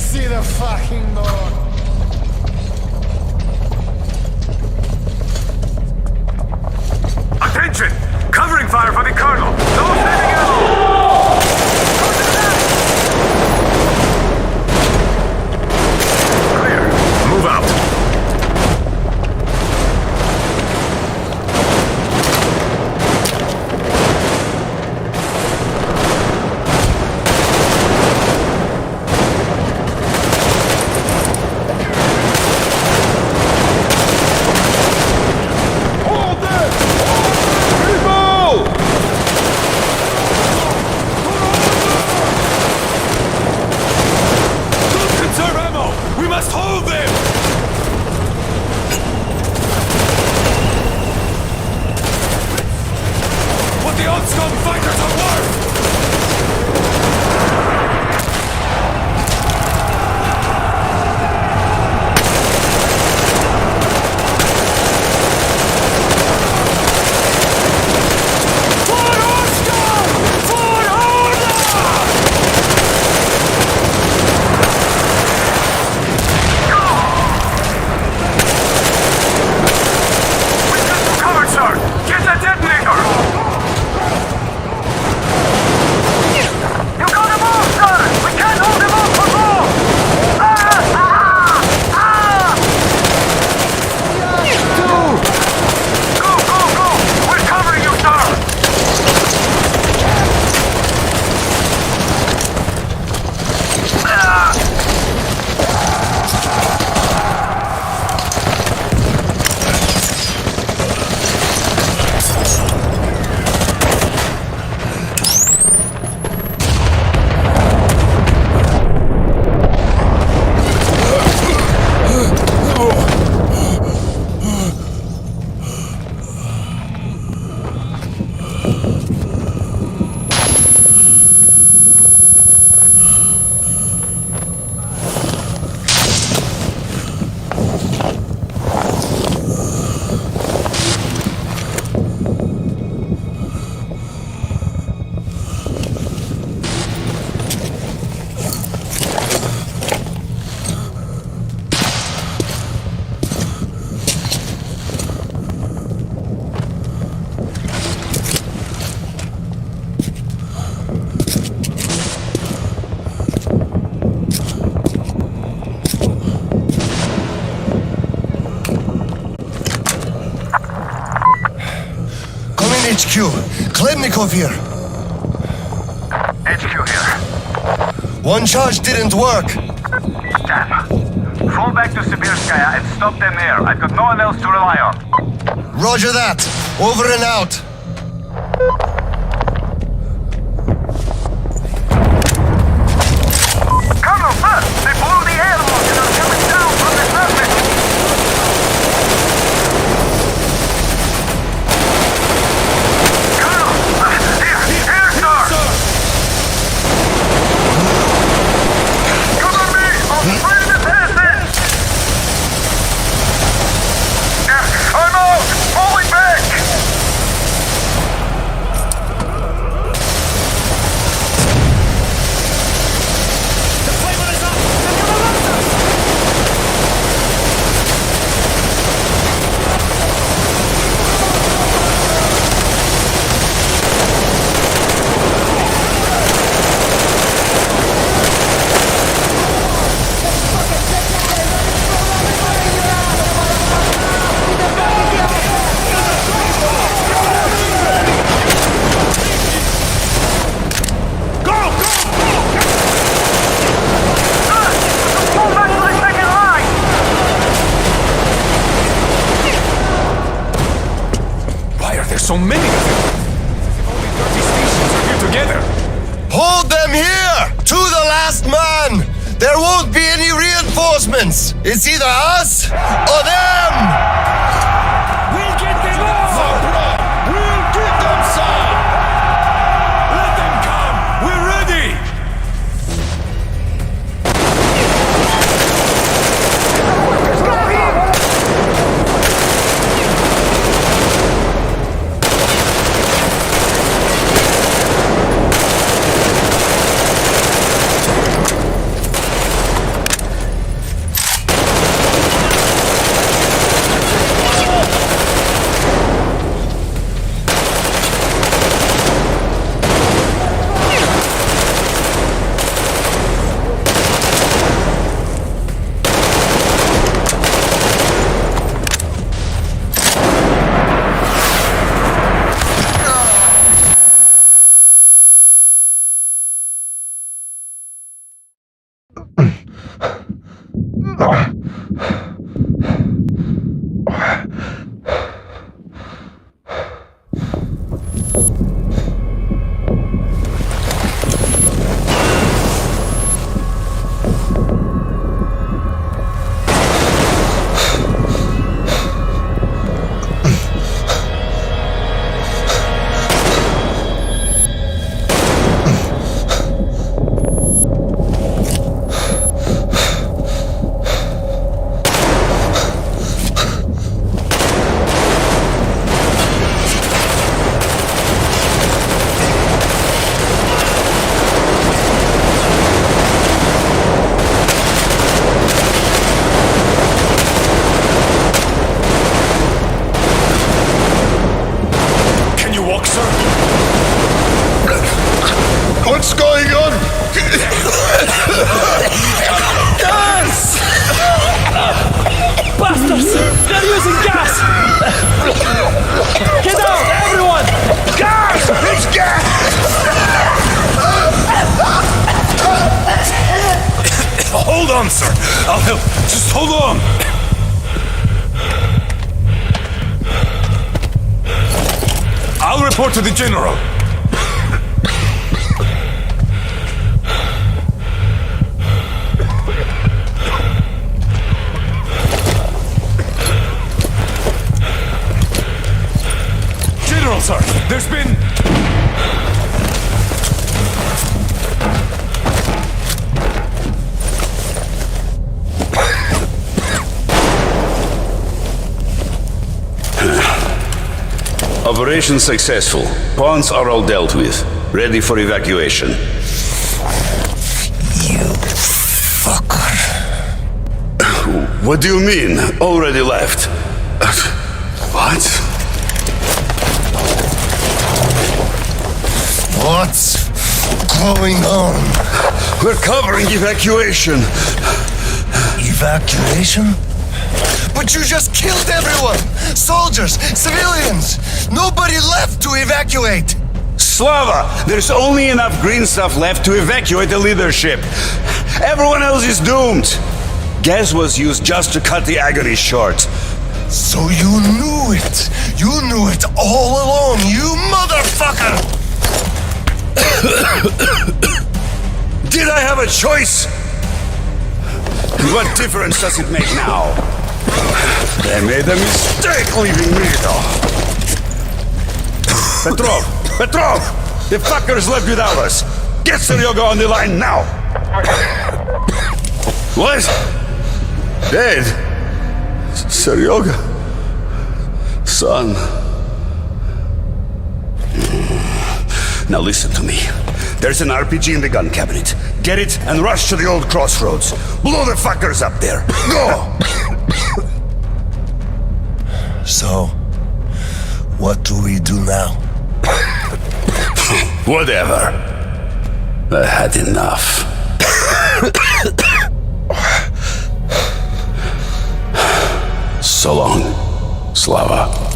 see the fucking door. Attention! Covering fire for the Colonel! No standing ammo! Clear. Move out. HQ, Khlebnikov here. HQ here. One charge didn't work. Damn. Fall back to Sibirskaya and stop them there. I've got no one else to rely on. Roger that. Over and out. Colonel, sir! They blew the airlock and are coming down from the surface! Colonel! Here, sir! Cover me! I'll spray the passage! I'm out! Falling back! So many of them! Only 30 stations are here together! Hold them here! To the last man! There won't be any reinforcements! It's either us or them! We'll get them all! We'll get them, sir! Let them come! We're ready! What's going on? Gas! Bastards! They're using gas! Get out, everyone! Gas! It's gas! Hold on, sir. I'll help. Just hold on. I'll report to the general. General, sir, there's been... Operation successful. Pawns are all dealt with. Ready for evacuation. You fucker. What do you mean? Already left? What? What's going on? We're covering evacuation. Evacuation? But you just killed everyone! Soldiers, civilians! Nobody left to evacuate! Slava, there's only enough green stuff left to evacuate the leadership. Everyone else is doomed. Gas was used just to cut the agony short. So you knew it! You knew it all along, you motherfucker! Did I have a choice? What difference does it make now? They made a mistake leaving me though. Petrov! The fuckers left without us. Get Seryoga on the line now! What? Dead? Seryoga? Son? Now listen to me. There's an RPG in the gun cabinet. Get it and rush to the old crossroads. Blow the fuckers up there. Go! So, what do we do now? Whatever. I had enough. So long, Slava.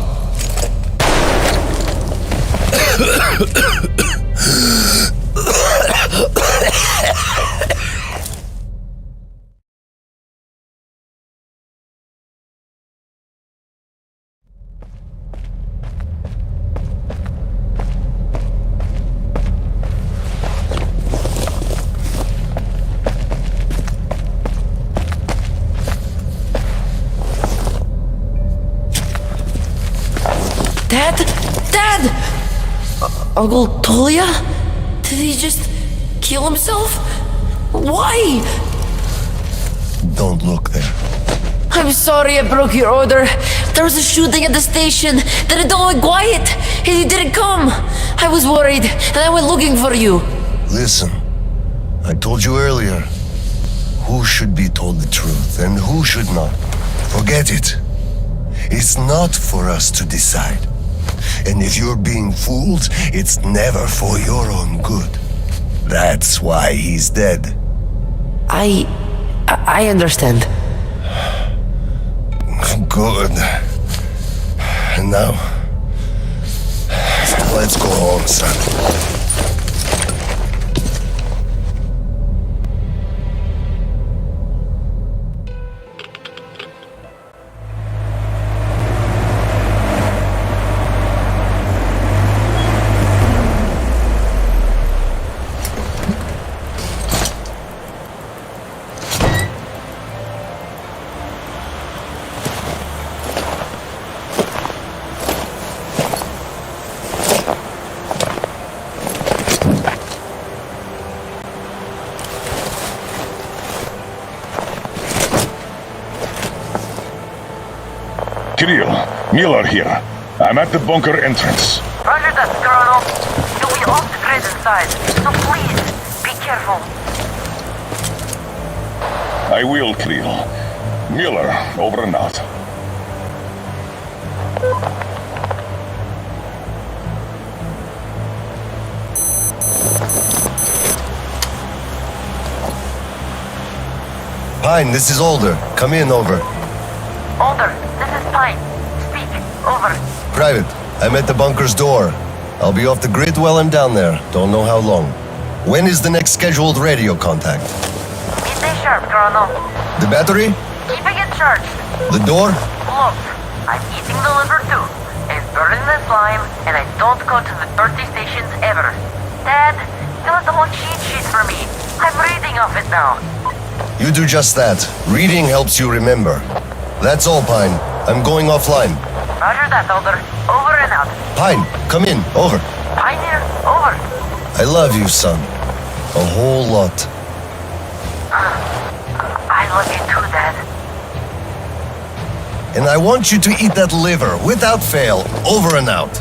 Dad! Uncle Tolia? Did he just kill himself? Why? Don't look there. I'm sorry I broke your order. There was a shooting at the station. Then it all went quiet, and you didn't come. I was worried, and I went looking for you. Listen, I told you earlier, who should be told the truth and who should not. Forget it. It's not for us to decide. And if you're being fooled, it's never for your own good. That's why he's dead. I understand. Good. And now, let's go home, son. Kirill, Miller here. I'm at the bunker entrance. Roger that, Colonel. You'll be off the grid inside, so please, be careful. I will, Kirill. Miller, over and out. Pine, this is Older. Come in, over. Older, this is Pine. Speak, over. Private, I'm at the bunker's door. I'll be off the grid while I'm down there. Don't know how long. When is the next scheduled radio contact? Midday sharp, Colonel. The battery? Keeping it charged. The door? Look, I'm eating the liver too, and burning the slime, and I don't go to the birthday stations ever. Dad, fill out the whole cheat sheet for me. I'm reading off it now. You do just that. Reading helps you remember. That's all, Pine. I'm going offline. Roger that, Older. Over and out. Pine, come in. Over. Pine here. Over. I love you, son. A whole lot. I love you too, Dad. And I want you to eat that liver without fail. Over and out.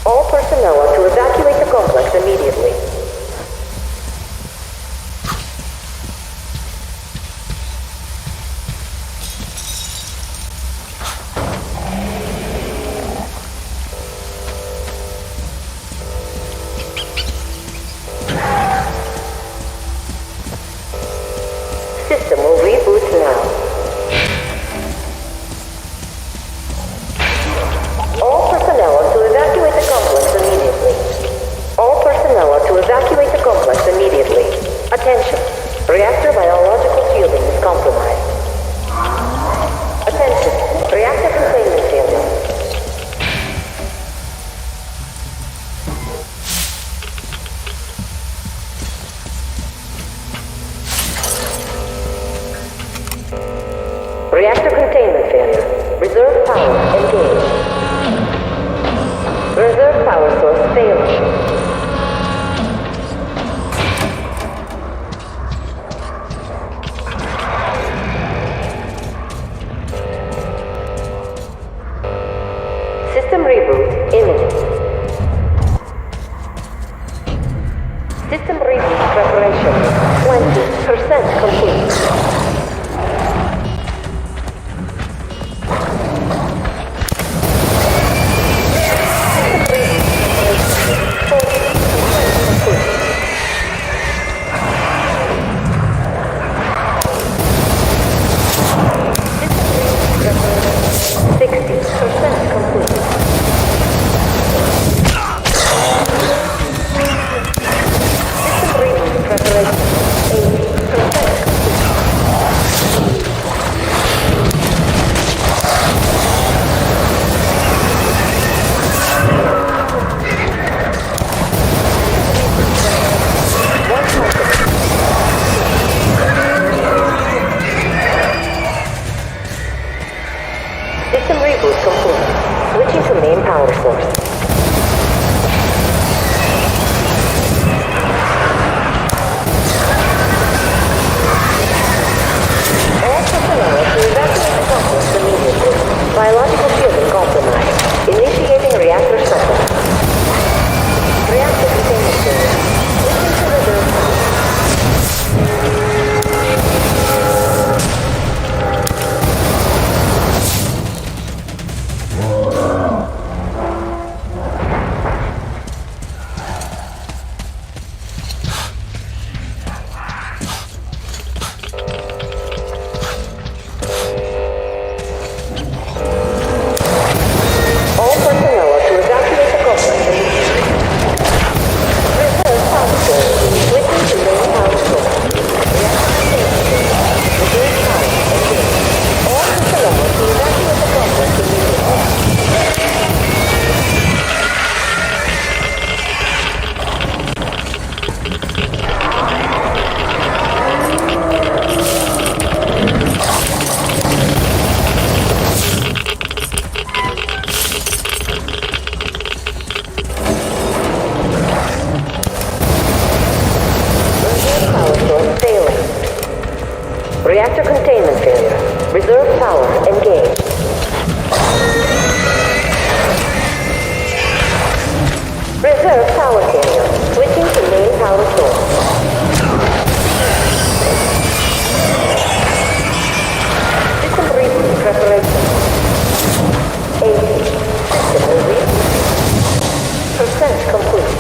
All personnel are to evacuate the complex immediately. System will reboot now. All personnel are to evacuate the complex immediately. All personnel are to evacuate the complex immediately. Attention. Reactor biological shielding is compromised. Attention. Reactor containment failure. Reactor containment failure. Reserve power engaged. Reserve power source failing. System reboot imminent. System reboot preparation 20% complete. Reserve power carrier. Switching to main power source. System reboot preparation. 80. System reboot. Percent complete.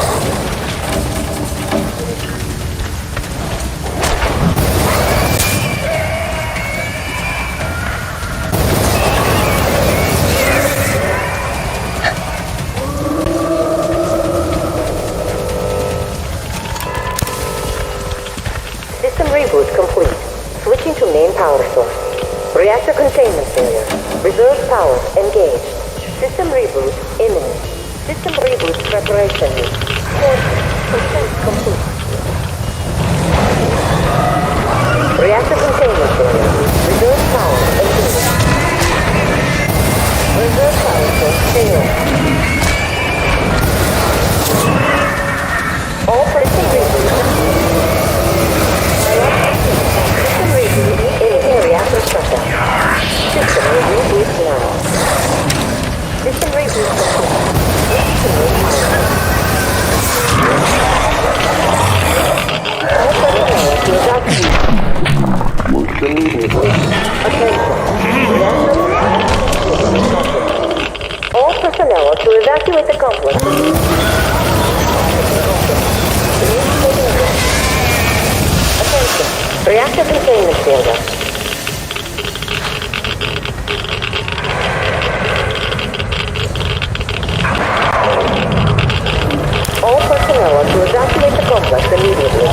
System reboot complete. Switching to main power source. Reactor containment failure. Reserve power engaged. System reboot imminent. System reboot preparation. 40% complete. Reactor containment failure. Reserve power engaged. Reserve power source failure. All system reboot. System reboot in reactor shutdown. System reboot now. System reboot complete. All personnel to evacuate. Move immediately. Attention. All personnel to evacuate the complex. Attention. Reactor containment failure. All personnel to evacuate the complex immediately.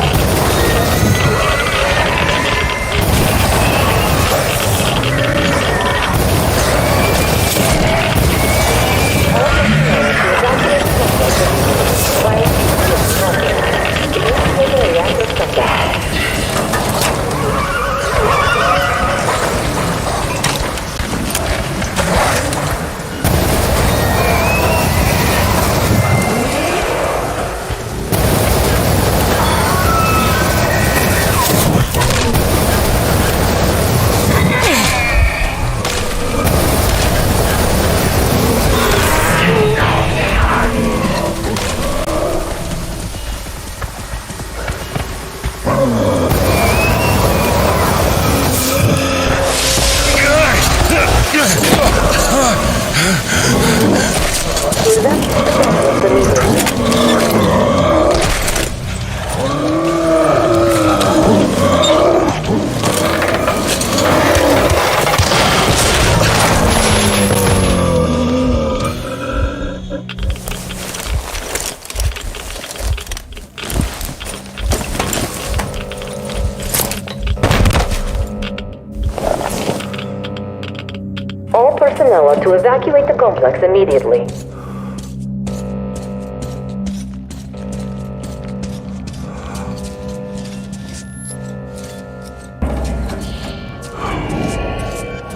All personnel to evacuate the complex immediately.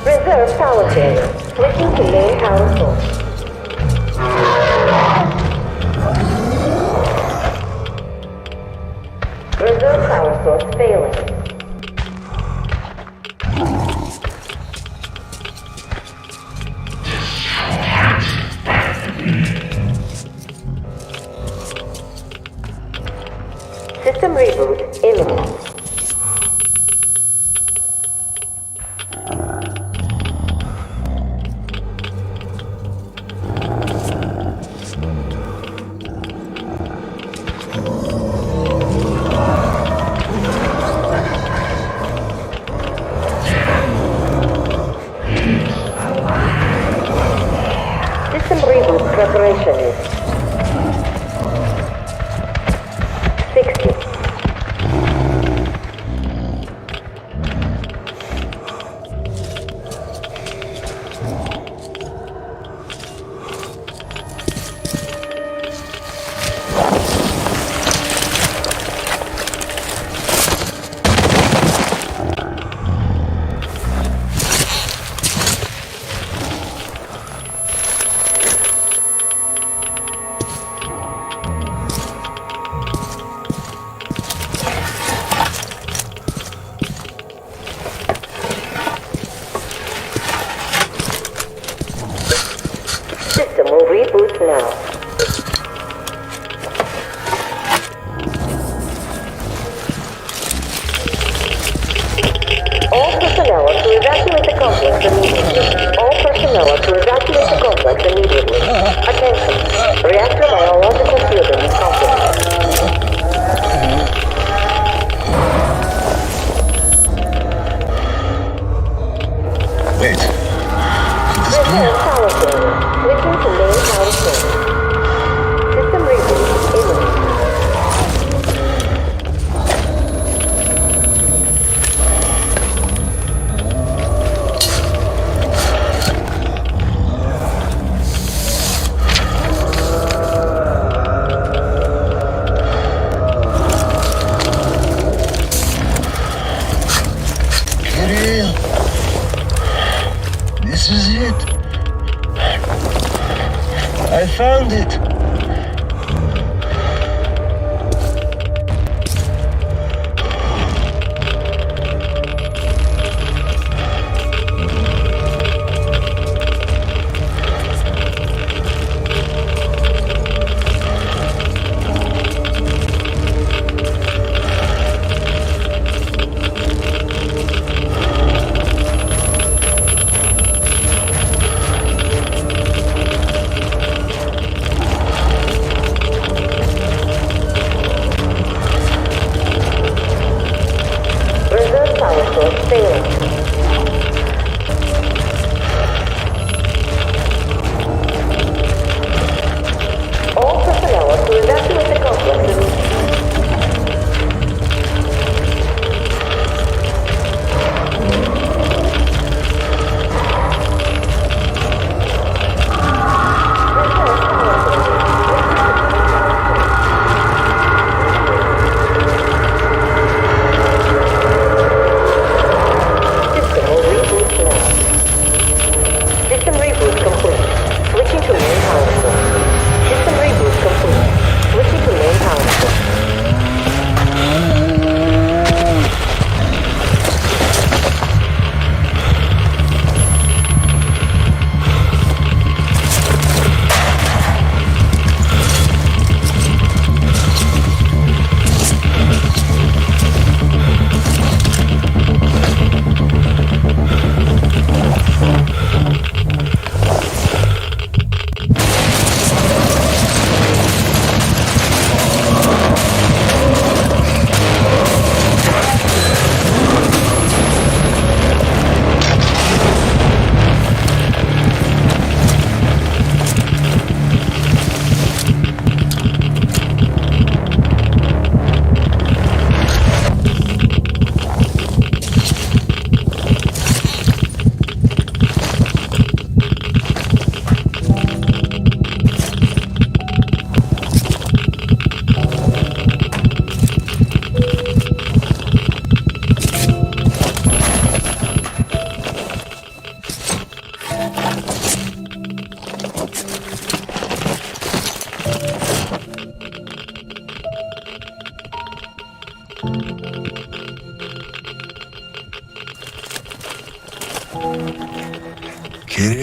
Reserve power failure. Switching to main power source. Reserve power source failing. System reboot imminent. System reboot preparation is 60.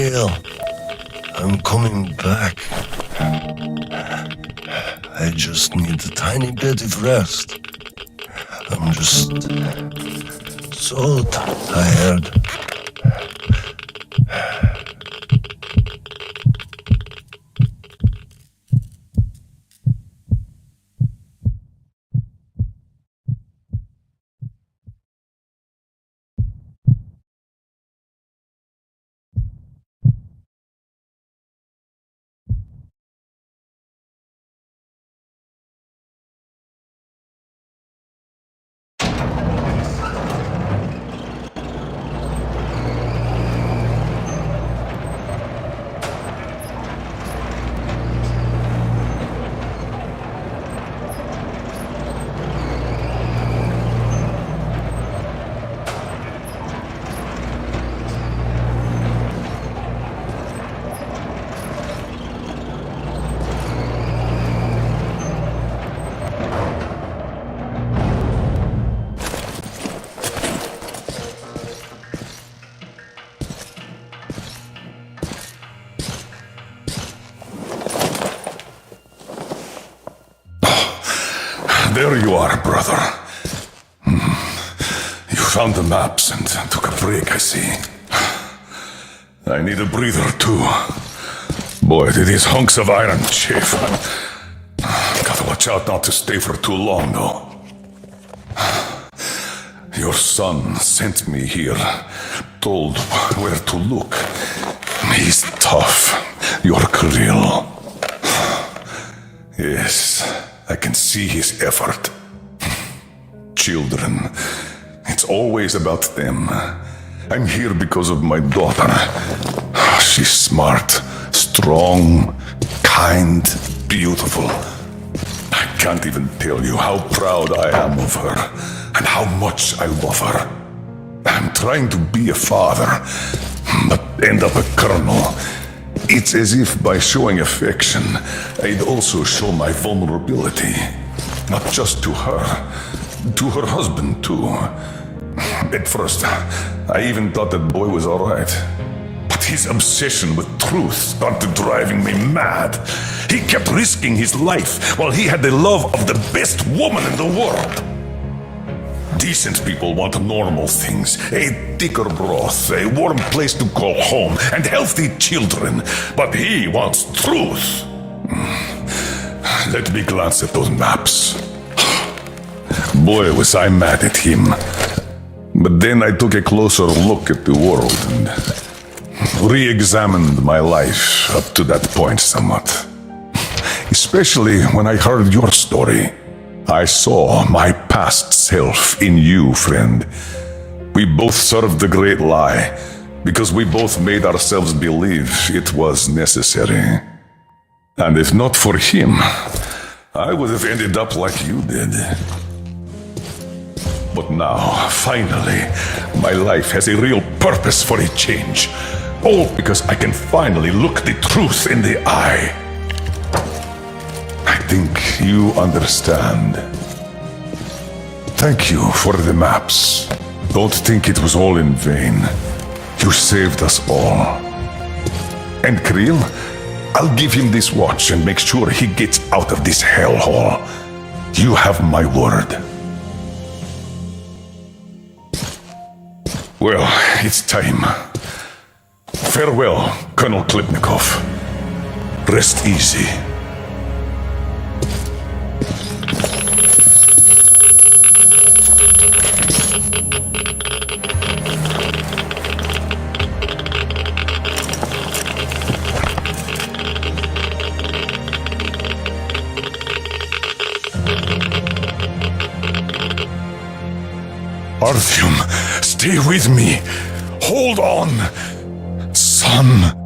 real. I'm coming back. I just need a tiny bit of rest. I'm just so tired. There you are, brother. You found the maps and took a break, I see. I need a breather, too. Boy, do these hunks of iron chafe. Gotta watch out not to stay for too long, though. Your son sent me here, told where to look. He's tough, your Kirill. Yes, I can see his effort. Children, it's always about them. I'm here because of my daughter. She's smart, strong, kind, beautiful. I can't even tell you how proud I am of her and how much I love her. I'm trying to be a father, but end up a colonel. It's as if by showing affection, I'd also show my vulnerability. Not just to her husband too. At first, I even thought that boy was alright. But his obsession with truth started driving me mad. He kept risking his life while he had the love of the best woman in the world. Decent people want normal things. A thicker broth, a warm place to call home, and healthy children. But he wants truth. Let me glance at those maps. Boy, was I mad at him. But then I took a closer look at the world and re-examined my life up to that point somewhat. Especially when I heard your story. I saw my past self in you, friend. We both served the great lie because we both made ourselves believe it was necessary. And if not for him, I would have ended up like you did. But now, finally, my life has a real purpose for a change. All because I can finally look the truth in the eye. I think you understand. Thank you for the maps. Don't think it was all in vain. You saved us all. And Kirill, I'll give him this watch and make sure he gets out of this hellhole. You have my word. Well, it's time. Farewell, Colonel Klipnikov. Rest easy. Artyom, stay with me. Hold on, son.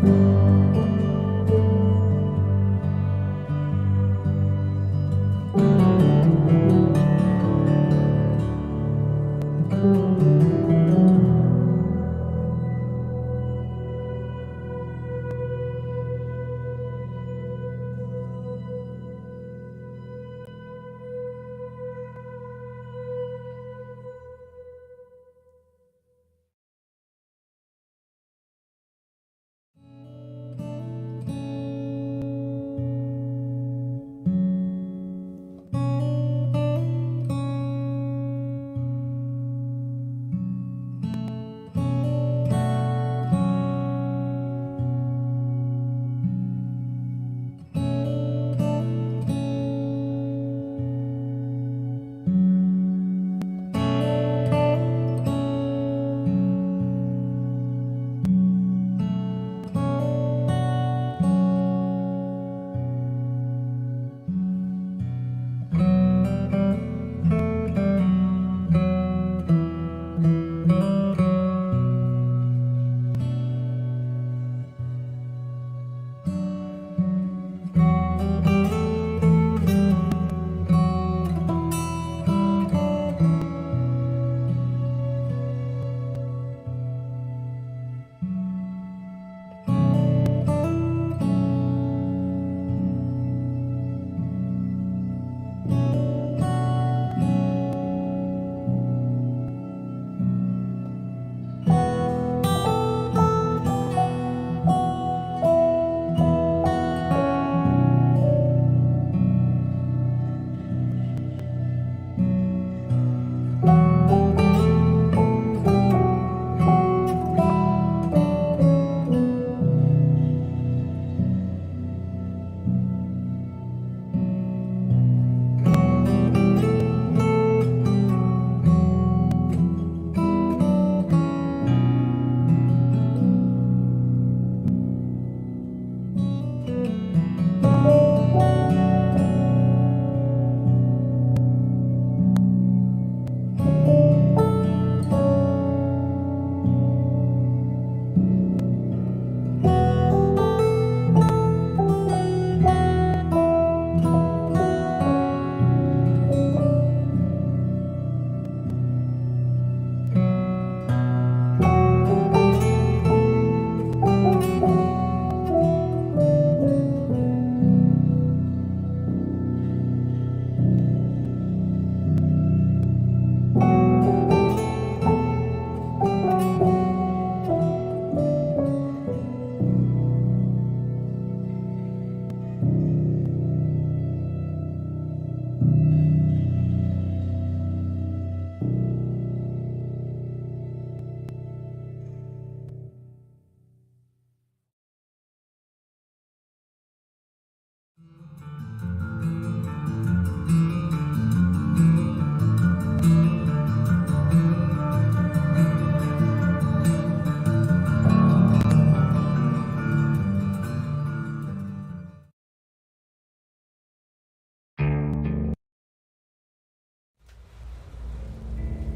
you.